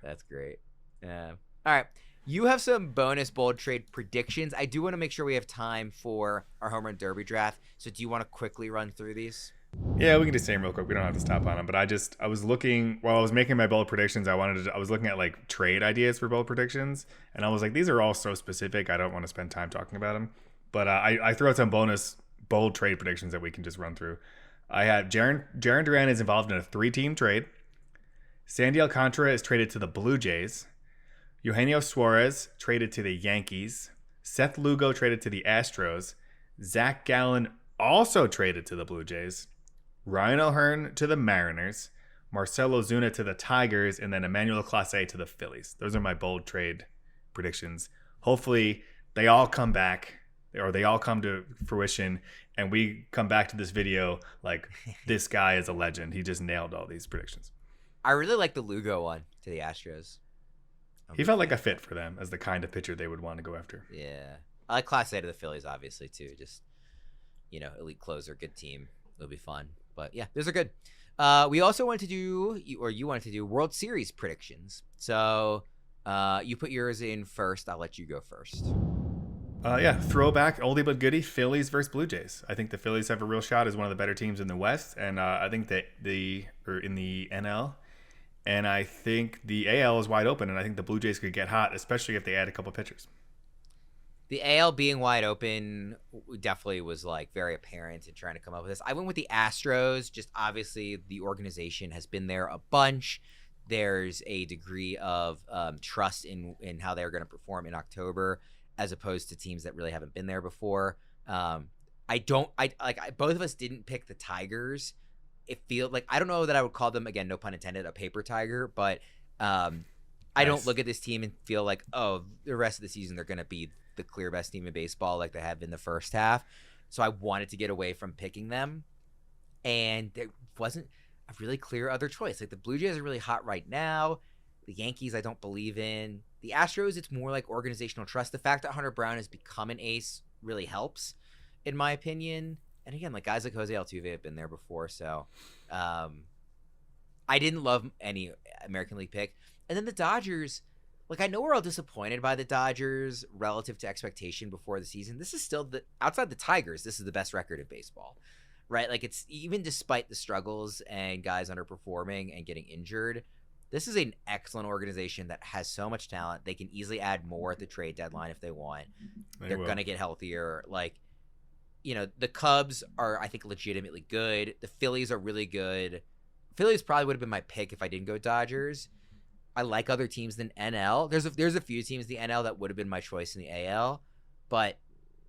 That's great. All right. You have some bonus bold trade predictions. I do want to make sure we have time for our home run derby draft. So do you want to quickly run through these? Yeah, we can just say them real quick. We don't have to stop on them. But I was looking while I was making my bold predictions. I was looking at like trade ideas for bold predictions, and I was like, these are all so specific. I don't want to spend time talking about them. But I threw out some bonus bold trade predictions that we can just run through. I had Jarren Duran is involved in a 3-team trade. Sandy Alcantara is traded to the Blue Jays. Eugenio Suarez traded to the Yankees. Seth Lugo traded to the Astros. Zach Gallen also traded to the Blue Jays. Ryan O'Hearn to the Mariners, Marcell Ozuna to the Tigers, and then Emmanuel Clase to the Phillies. Those are my bold trade predictions. Hopefully they all come back, or they all come to fruition, and we come back to this video like this guy is a legend. He just nailed all these predictions. I really like the Lugo one to the Astros. He felt like a fit for them as the kind of pitcher they would want to go after. Yeah. I like Clase to the Phillies, obviously, too. Just, elite closer, good team. It'll be fun. But yeah, those are good. We also wanted to do, or you wanted to do, World Series predictions. So you put yours in first. I'll let you go first. Throwback, oldie but goodie, Phillies versus Blue Jays. I think the Phillies have a real shot as one of the better teams in the West, and I think that in the NL, and I think the AL is wide open, and I think the Blue Jays could get hot, especially if they add a couple pitchers. The AL being wide open definitely was like very apparent in trying to come up with this. I went with the Astros. Just obviously the organization has been there a bunch. There's a degree of trust in how they're going to perform in October, as opposed to teams that really haven't been there before. Both of us didn't pick the Tigers. It feels like, I don't know that I would call them, again, no pun intended, a paper tiger, but I don't look at this team and feel like, oh, the rest of the season they're going to be the clear best team in baseball like they have in the first half. So I wanted to get away from picking them, and there wasn't a really clear other choice. Like the Blue Jays are really hot right now. The Yankees I don't believe in. The Astros, it's more like organizational trust. The fact that Hunter Brown has become an ace really helps, in my opinion. And again, like guys like Jose Altuve have been there before, so I didn't love any American League pick. And then the Dodgers, like I know we're all disappointed by the Dodgers relative to expectation before the season. This is still outside the Tigers, this is the best record in baseball, right? Like it's even despite the struggles and guys underperforming and getting injured, this is an excellent organization that has so much talent. They can easily add more at the trade deadline if they want. They're going to get healthier. Like, the Cubs are, I think, legitimately good. The Phillies are really good. Phillies probably would have been my pick if I didn't go Dodgers. I like other teams than NL. There's a few teams in the NL that would have been my choice in the AL, but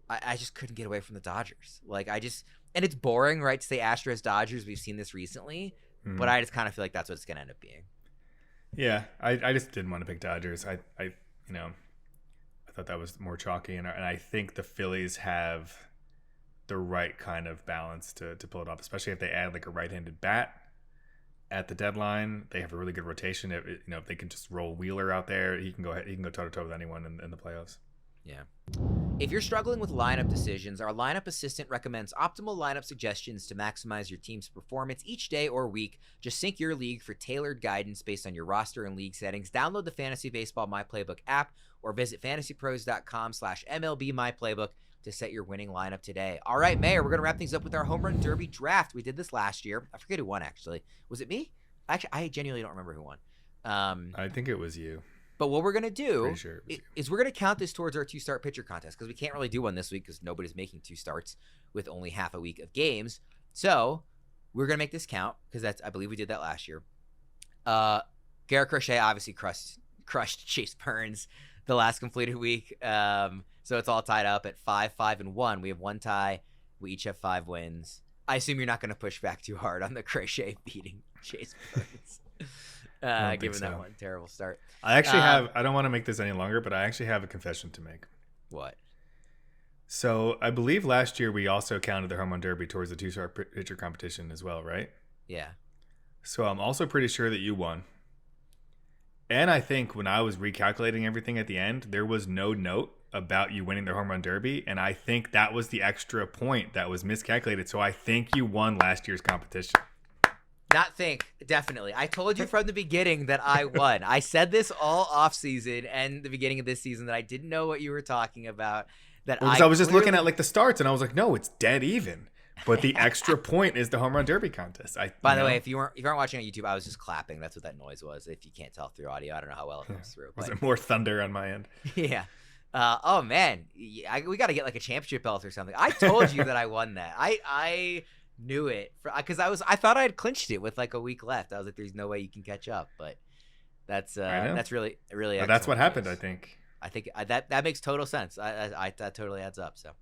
I just couldn't get away from the Dodgers. And it's boring, right, to say Astros, Dodgers. We've seen this recently, but I just kind of feel like that's what it's going to end up being. Yeah, I just didn't want to pick Dodgers. I thought that was more chalky, and I think the Phillies have the right kind of balance to pull it off, especially if they add like a right-handed bat at the deadline. They have a really good rotation. If they can just roll Wheeler out there, he can go toe-to-toe with anyone in the playoffs. Yeah. If you're struggling with lineup decisions, our lineup assistant recommends optimal lineup suggestions to maximize your team's performance each day or week. Just sync your league for tailored guidance based on your roster and league settings. Download the Fantasy Baseball My Playbook app or visit fantasypros.com/MLB My Playbook to set your winning lineup today. All right, Maher, we're going to wrap things up with our home run derby draft. We did this last year. I forget who won, actually. Was it me? Actually, I genuinely don't remember who won. I think it was you. But what we're going to do is we're going to count this towards our 2-start pitcher contest because we can't really do one this week because nobody's making 2 starts with only half a week of games. So we're going to make this count because I believe we did that last year. Garrett Crochet obviously crushed Chase Burns the last completed week. So it's all tied up at 5, 5, and 1. We have 1 tie. We each have 5 wins. I assume you're not going to push back too hard on the Crochet beating Chase Burns. Given that one terrible start. I actually I don't want to make this any longer, but I actually have a confession to make. What? So I believe last year we also counted the home run derby towards the 2-start pitcher competition as well, right? Yeah. So I'm also pretty sure that you won. And I think when I was recalculating everything at the end, there was no note about you winning the home run derby. And I think that was the extra point that was miscalculated. So I think you won last year's competition. Not think, definitely. I told you from the beginning that I won. I said this all off season and the beginning of this season that I didn't know what you were talking about. Because I was just looking at like the starts and I was like, no, it's dead even. But the extra point is the home run derby contest. By the way, if you aren't watching on YouTube, I was just clapping. That's what that noise was. If you can't tell through audio, I don't know how well it comes through. Was it more thunder on my end? Yeah. Oh man, we got to get like a championship belt or something. I told you that I won that. I knew it because I thought I had clinched it with like a week left. I was like, there's no way you can catch up. But that's really excellent. That's what happened. I think that makes total sense. That totally adds up. So,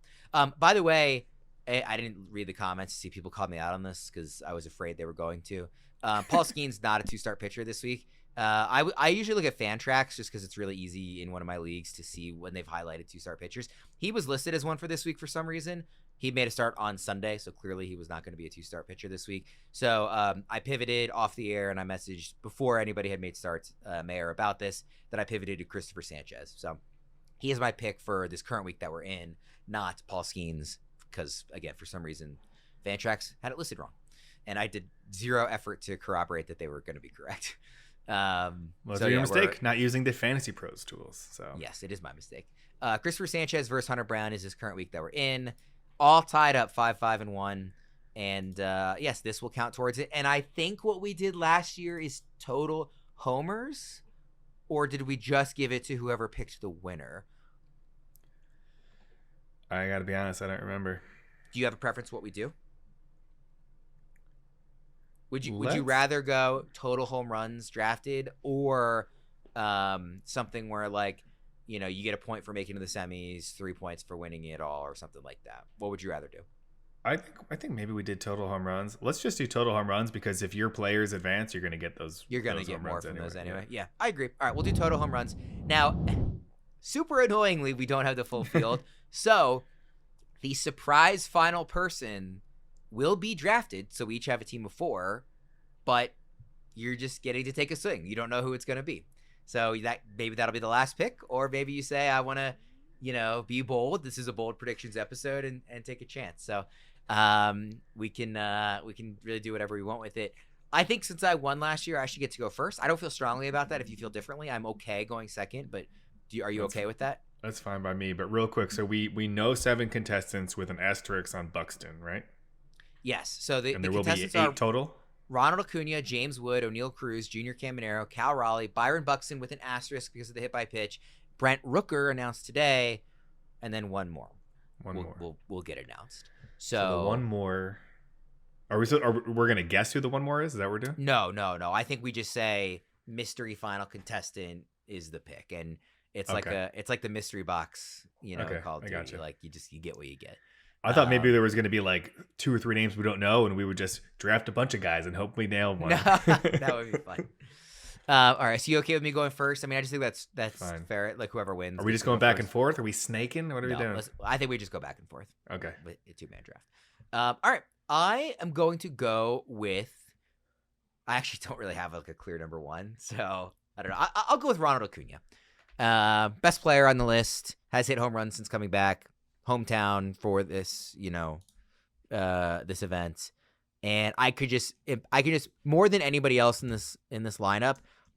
by the way, I didn't read the comments to see people called me out on this because I was afraid they were going to. Paul Skeens not a 2-start pitcher this week. I usually look at Fantrax just because it's really easy in one of my leagues to see when they've highlighted 2-start pitchers. He was listed as one for this week for some reason. He made a start on Sunday, so clearly he was not going to be a 2-start pitcher this week. So I pivoted off the air and I messaged before anybody had made starts, Maher, about this, that I pivoted to Christopher Sanchez. So he is my pick for this current week that we're in, not Paul Skeens, because, again, for some reason, Fantrax had it listed wrong. And I did zero effort to corroborate that they were going to be correct. Your mistake, not using the FantasyPros tools. So yes, it is my mistake. Christopher Sanchez versus Hunter Brown is this current week that we're in. All tied up 5-5-1. And yes, this will count towards it. And I think what we did last year is total homers. Or did we just give it to whoever picked the winner? I got to be honest, I don't remember. Do you have a preference what we do? Would you rather go total home runs drafted or something where like, you know, you get a point for making it to the semis, 3 points for winning it all, or something like that? What would you rather do? I think maybe we did total home runs. Let's just do total home runs because if your players advance, you're going to get those. You're going to get more from those anyway. Yeah, I agree. All right, we'll do total home runs. Now, super annoyingly, we don't have the full field. So the surprise final person will be drafted. So we each have a team of 4, but you're just getting to take a swing. You don't know who it's going to be. So that'll be the last pick, or maybe you say, I want to, you know, be bold. This is a bold predictions episode and take a chance. So we can really do whatever we want with it. I think since I won last year, I should get to go first. I don't feel strongly about that. If you feel differently, I'm okay going second, but are you okay with that? That's fine by me. But real quick, so we know 7 contestants with an asterisk on Buxton, right? Yes. So the will be 8 are total. Ronald Acuna, James Wood, O'Neill Cruz, Junior Caminero, Cal Raleigh, Byron Buxton with an asterisk because of the hit by pitch, Brent Rooker announced today, and then one more. We'll get announced. So the one more. Are we're gonna guess who the one more is? Is that what we're doing? No. I think we just say mystery final contestant is the pick, and it's like the mystery box, you know, Call of Duty. Gotcha. Like you get what you get. I thought maybe there was going to be like 2 or 3 names we don't know, and we would just draft a bunch of guys and hope we nail one. That would be fun. All right, so you okay with me going first? I mean, I just think that's fine. Fair. Like whoever wins. Are we just going back and forth? Are we snaking? What are we doing? I think we just go back and forth. Okay. With a 2-man draft. All right, I am going to go with. I actually don't really have like a clear number 1, so I don't know. I'll go with Ronald Acuna. Best player on the list, has hit home runs since coming back. Hometown for this, you know, this event, and I could just more than anybody else in this lineup,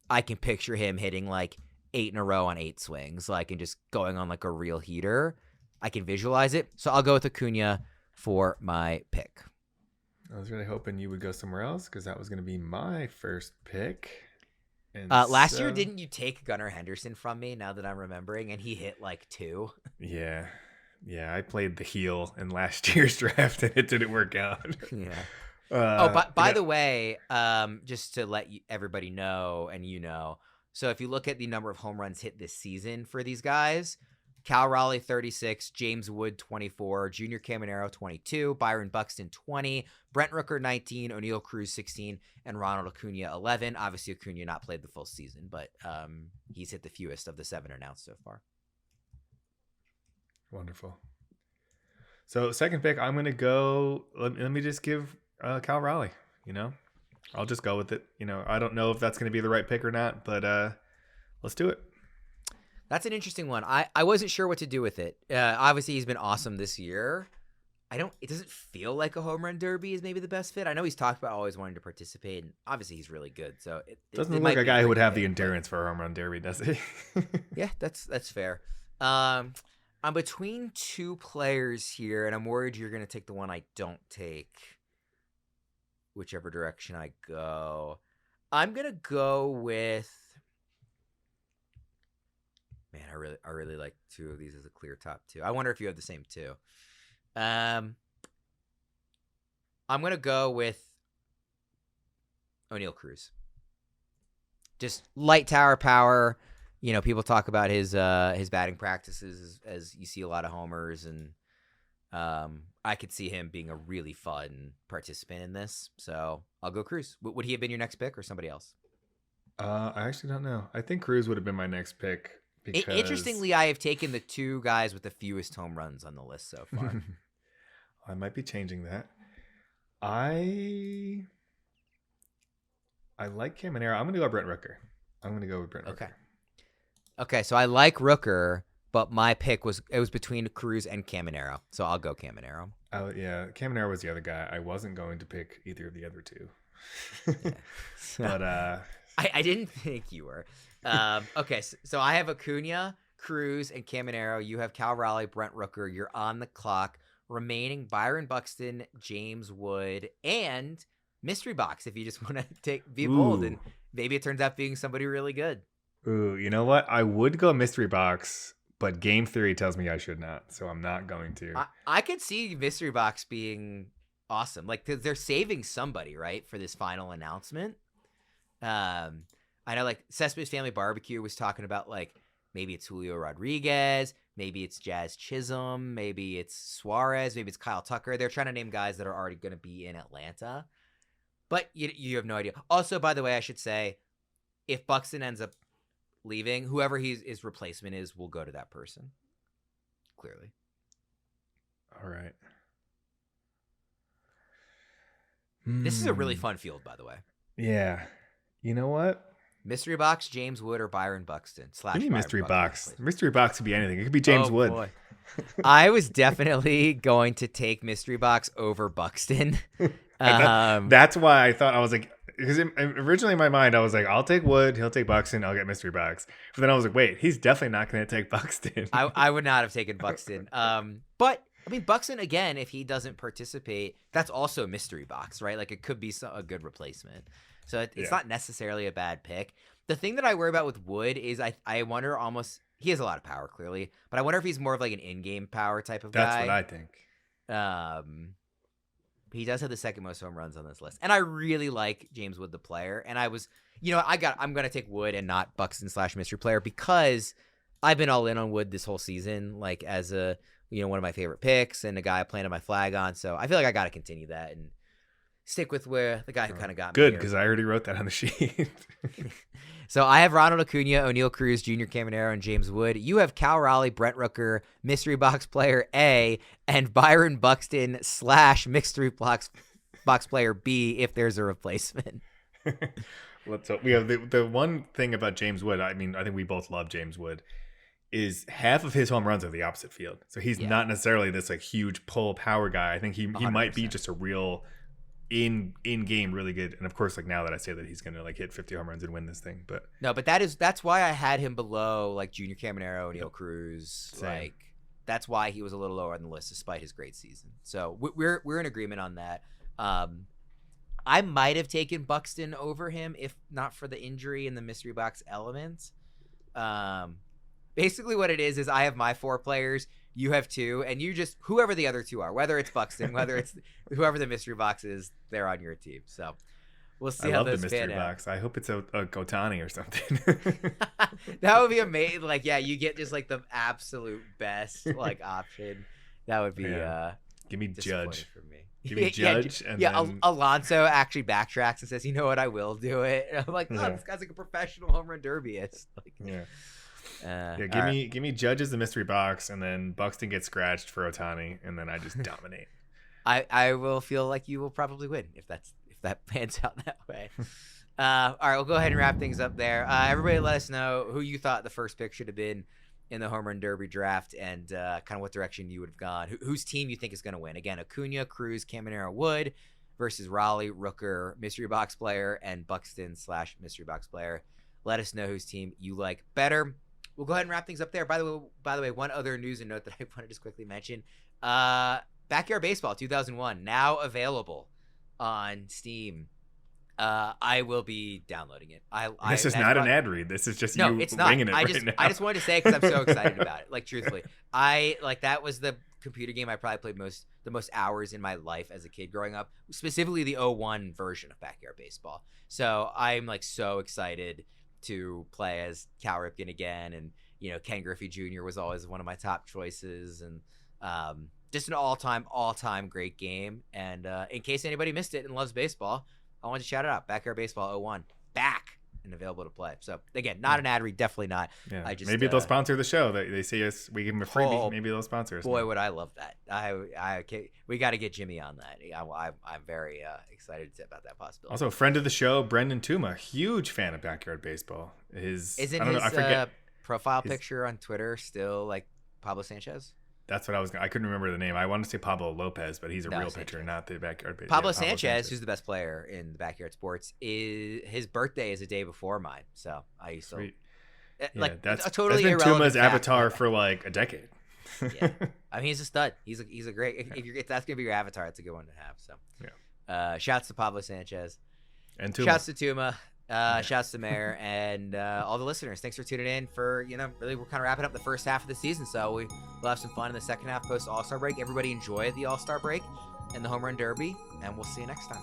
I can picture him hitting like 8 in a row on 8 swings, like, and just going on like a real heater. I can visualize it, so I'll go with Acuna for my pick. I was really hoping you would go somewhere else because that was going to be my first pick. And last year, didn't you take Gunnar Henderson from me? Now that I'm remembering, and he hit like 2. Yeah, I played the heel in last year's draft, and it didn't work out. Yeah. By the way, just to let everybody know, and you know, so if you look at the number of home runs hit this season for these guys, Cal Raleigh 36, James Wood 24, Junior Caminero 22, Byron Buxton 20, Brent Rooker 19, O'Neill Cruz 16, and Ronald Acuna 11. Obviously, Acuna not played the full season, but he's hit the fewest of the 7 announced so far. Wonderful. So second pick, I'm going to go, let me just give Cal Raleigh, you know, I'll just go with it. You know, I don't know if that's going to be the right pick or not, but Let's do it. That's an interesting one. I wasn't sure what to do with it. Obviously, he's been awesome this year. It doesn't feel like a home run derby is maybe the best fit. I know he's talked about always wanting to participate, and obviously he's really good. So it doesn't look like a guy who would have the endurance for a home run derby, does he? Yeah, that's fair. I'm between two players here, and I'm worried you're going to take the one I don't take, whichever direction I go. I'm going to go with... Man, I really like two of these as a clear top two. I wonder if you have the same two. I'm going to go with O'Neal Cruz. Just light tower power. You know, people talk about his batting practices as you see a lot of homers, and I could see him being a really fun participant in this. So I'll go Cruz. Would he have been your next pick or somebody else? I actually don't know. I think Cruz would have been my next pick. Because... Interestingly, I have taken the two guys with the fewest home runs on the list so far. I might be changing that. I like Caminero. I'm going to go Brent Rooker. I'm going to go with Brent Rooker. Okay, so I like Rooker, but my pick was between Cruz and Caminero, so I'll go Caminero. Oh yeah, Caminero was the other guy. I wasn't going to pick either of the other two, but I didn't think you were. Okay, so I have Acuna, Cruz, and Caminero. You have Cal Raleigh, Brent Rooker. You're on the clock. Remaining Byron Buxton, James Wood, and mystery box. If you just want to be bold, and maybe it turns out being somebody really good. Ooh, you know what? I would go mystery box, but game theory tells me I should not, so I'm not going to. I could see mystery box being awesome. Like they're saving somebody, right, for this final announcement. I know, like, Sesame's Family Barbecue was talking about, like, maybe it's Julio Rodriguez, maybe it's Jazz Chisholm, maybe it's Suarez, maybe it's Kyle Tucker. They're trying to name guys that are already going to be in Atlanta. But you have no idea. Also, by the way, I should say, if Buxton ends up leaving, whoever his replacement is will go to that person. Clearly. All right. This is a really fun field, by the way. Yeah. You know what? Mystery box, James Wood, or Byron Buxton. Give me mystery box. Mystery box could be anything. It could be James Wood. Boy. I was definitely going to take mystery box over Buxton. That's why I thought, I was like, because originally in my mind, I was like, I'll take Wood, he'll take Buxton, I'll get mystery box. But then I was like, wait, he's definitely not going to take Buxton. I would not have taken Buxton. But I mean, Buxton, again, if he doesn't participate, that's also mystery box, right? Like, it could be a good replacement. So it's not necessarily a bad pick. The thing that I worry about with Wood is I wonder almost, he has a lot of power clearly, but I wonder if he's more of like an in-game power type of guy. That's what I think. He does have the second most home runs on this list. And I really like James Wood, the player. And I was, I'm going to take Wood and not Buxton / mystery player because I've been all in on Wood this whole season, like as a, one of my favorite picks and a guy I planted my flag on. So I feel like I got to continue that and stick with where the guy who kind of got me. Good, because I already wrote that on the sheet. So I have Ronald Acuna, O'Neal Cruz, Junior Caminero, and James Wood. You have Cal Raleigh, Brent Rooker, mystery box player A, and Byron Buxton / mystery box player B if there's a replacement. Let's hope. We have the one thing about James Wood. I mean, I think we both love James Wood. Is half of his home runs are the opposite field, so he's not necessarily this like huge pull power guy. I think he might be just a real in game really good. And of course, like now that I say that, he's gonna like hit 50 home runs and win this thing. But no, but that's why I had him below like Junior Caminero, O'Neal Cruz. Same. Like that's why he was a little lower on the list despite his great season. So we're in agreement on that. I might have taken Buxton over him if not for the injury and the mystery box element. Basically what it is I have my 4 players, you have 2, and you just, whoever the other 2 are, whether it's Buxton, whether it's whoever the mystery box is, they're on your team. So we'll see how those pan out. I love the mystery box. I hope it's a Otani or something. That would be amazing. Like, yeah, you get just like the absolute best like option. That would be give me Judge for me. Give me Judge. And then... Alonso actually backtracks and says, you know what, I will do it. And I'm like, this guy's like a professional home run derbyist. Like, give me Judge as the mystery box, and then Buxton gets scratched for Otani, and then I just dominate. I will feel like you will probably win if that pans out that way. All right, we'll go ahead and wrap things up there. Everybody let us know who you thought the first pick should have been in the home run derby draft and kind of what direction you would have gone. Whose team you think is going to win. Again, Acuna, Cruz, Caminero, Wood versus Raleigh, Rooker, mystery box player, and Buxton/mystery box player. Let us know whose team you like better. We'll go ahead and wrap things up there. By the way, one other news and note that I want to just quickly mention. Backyard Baseball 2001, now available on Steam. I will be downloading it. This is not an ad read. This is just you it's not. winging it now. I just wanted to say it because I'm so excited about it. Like, truthfully, that was the computer game I probably played the most hours in my life as a kid growing up, specifically the 01 version of Backyard Baseball. So I'm like so excited to play as Cal Ripken again, and Ken Griffey Jr. was always one of my top choices, and just an all-time great game. And in case anybody missed it and loves baseball, I want to shout it out. Backyard Baseball 01, back and available to play. So again, not an ad read, definitely not. Yeah. Maybe they'll sponsor the show. They see us, we give them a freebie. Maybe they'll sponsor us. Boy, would I love that. We got to get Jimmy on that. I'm very excited about that possibility. Also, a friend of the show, Brendan Tuma, huge fan of Backyard Baseball. Isn't his profile picture on Twitter still like Pablo Sanchez? That's what I couldn't remember the name. I wanted to say Pablo Lopez, but he's a real pitcher, not the Backyard Baseball. Pablo Sanchez, who's the best player in the Backyard Sports, his birthday is a day before mine. So I used to that's totally been irrelevant Tuma's avatar for like a decade. Yeah. I mean, he's a stud. He's a great. If that's gonna be your avatar, it's a good one to have. So, shouts to Pablo Sanchez, and Tuma. Shouts to Tuma, shouts to Maher, and all the listeners. Thanks for tuning in. Really, we're kind of wrapping up the first half of the season, so we'll have some fun in the second half post All-Star break. Everybody enjoy the All-Star break and the Home Run Derby, and we'll see you next time.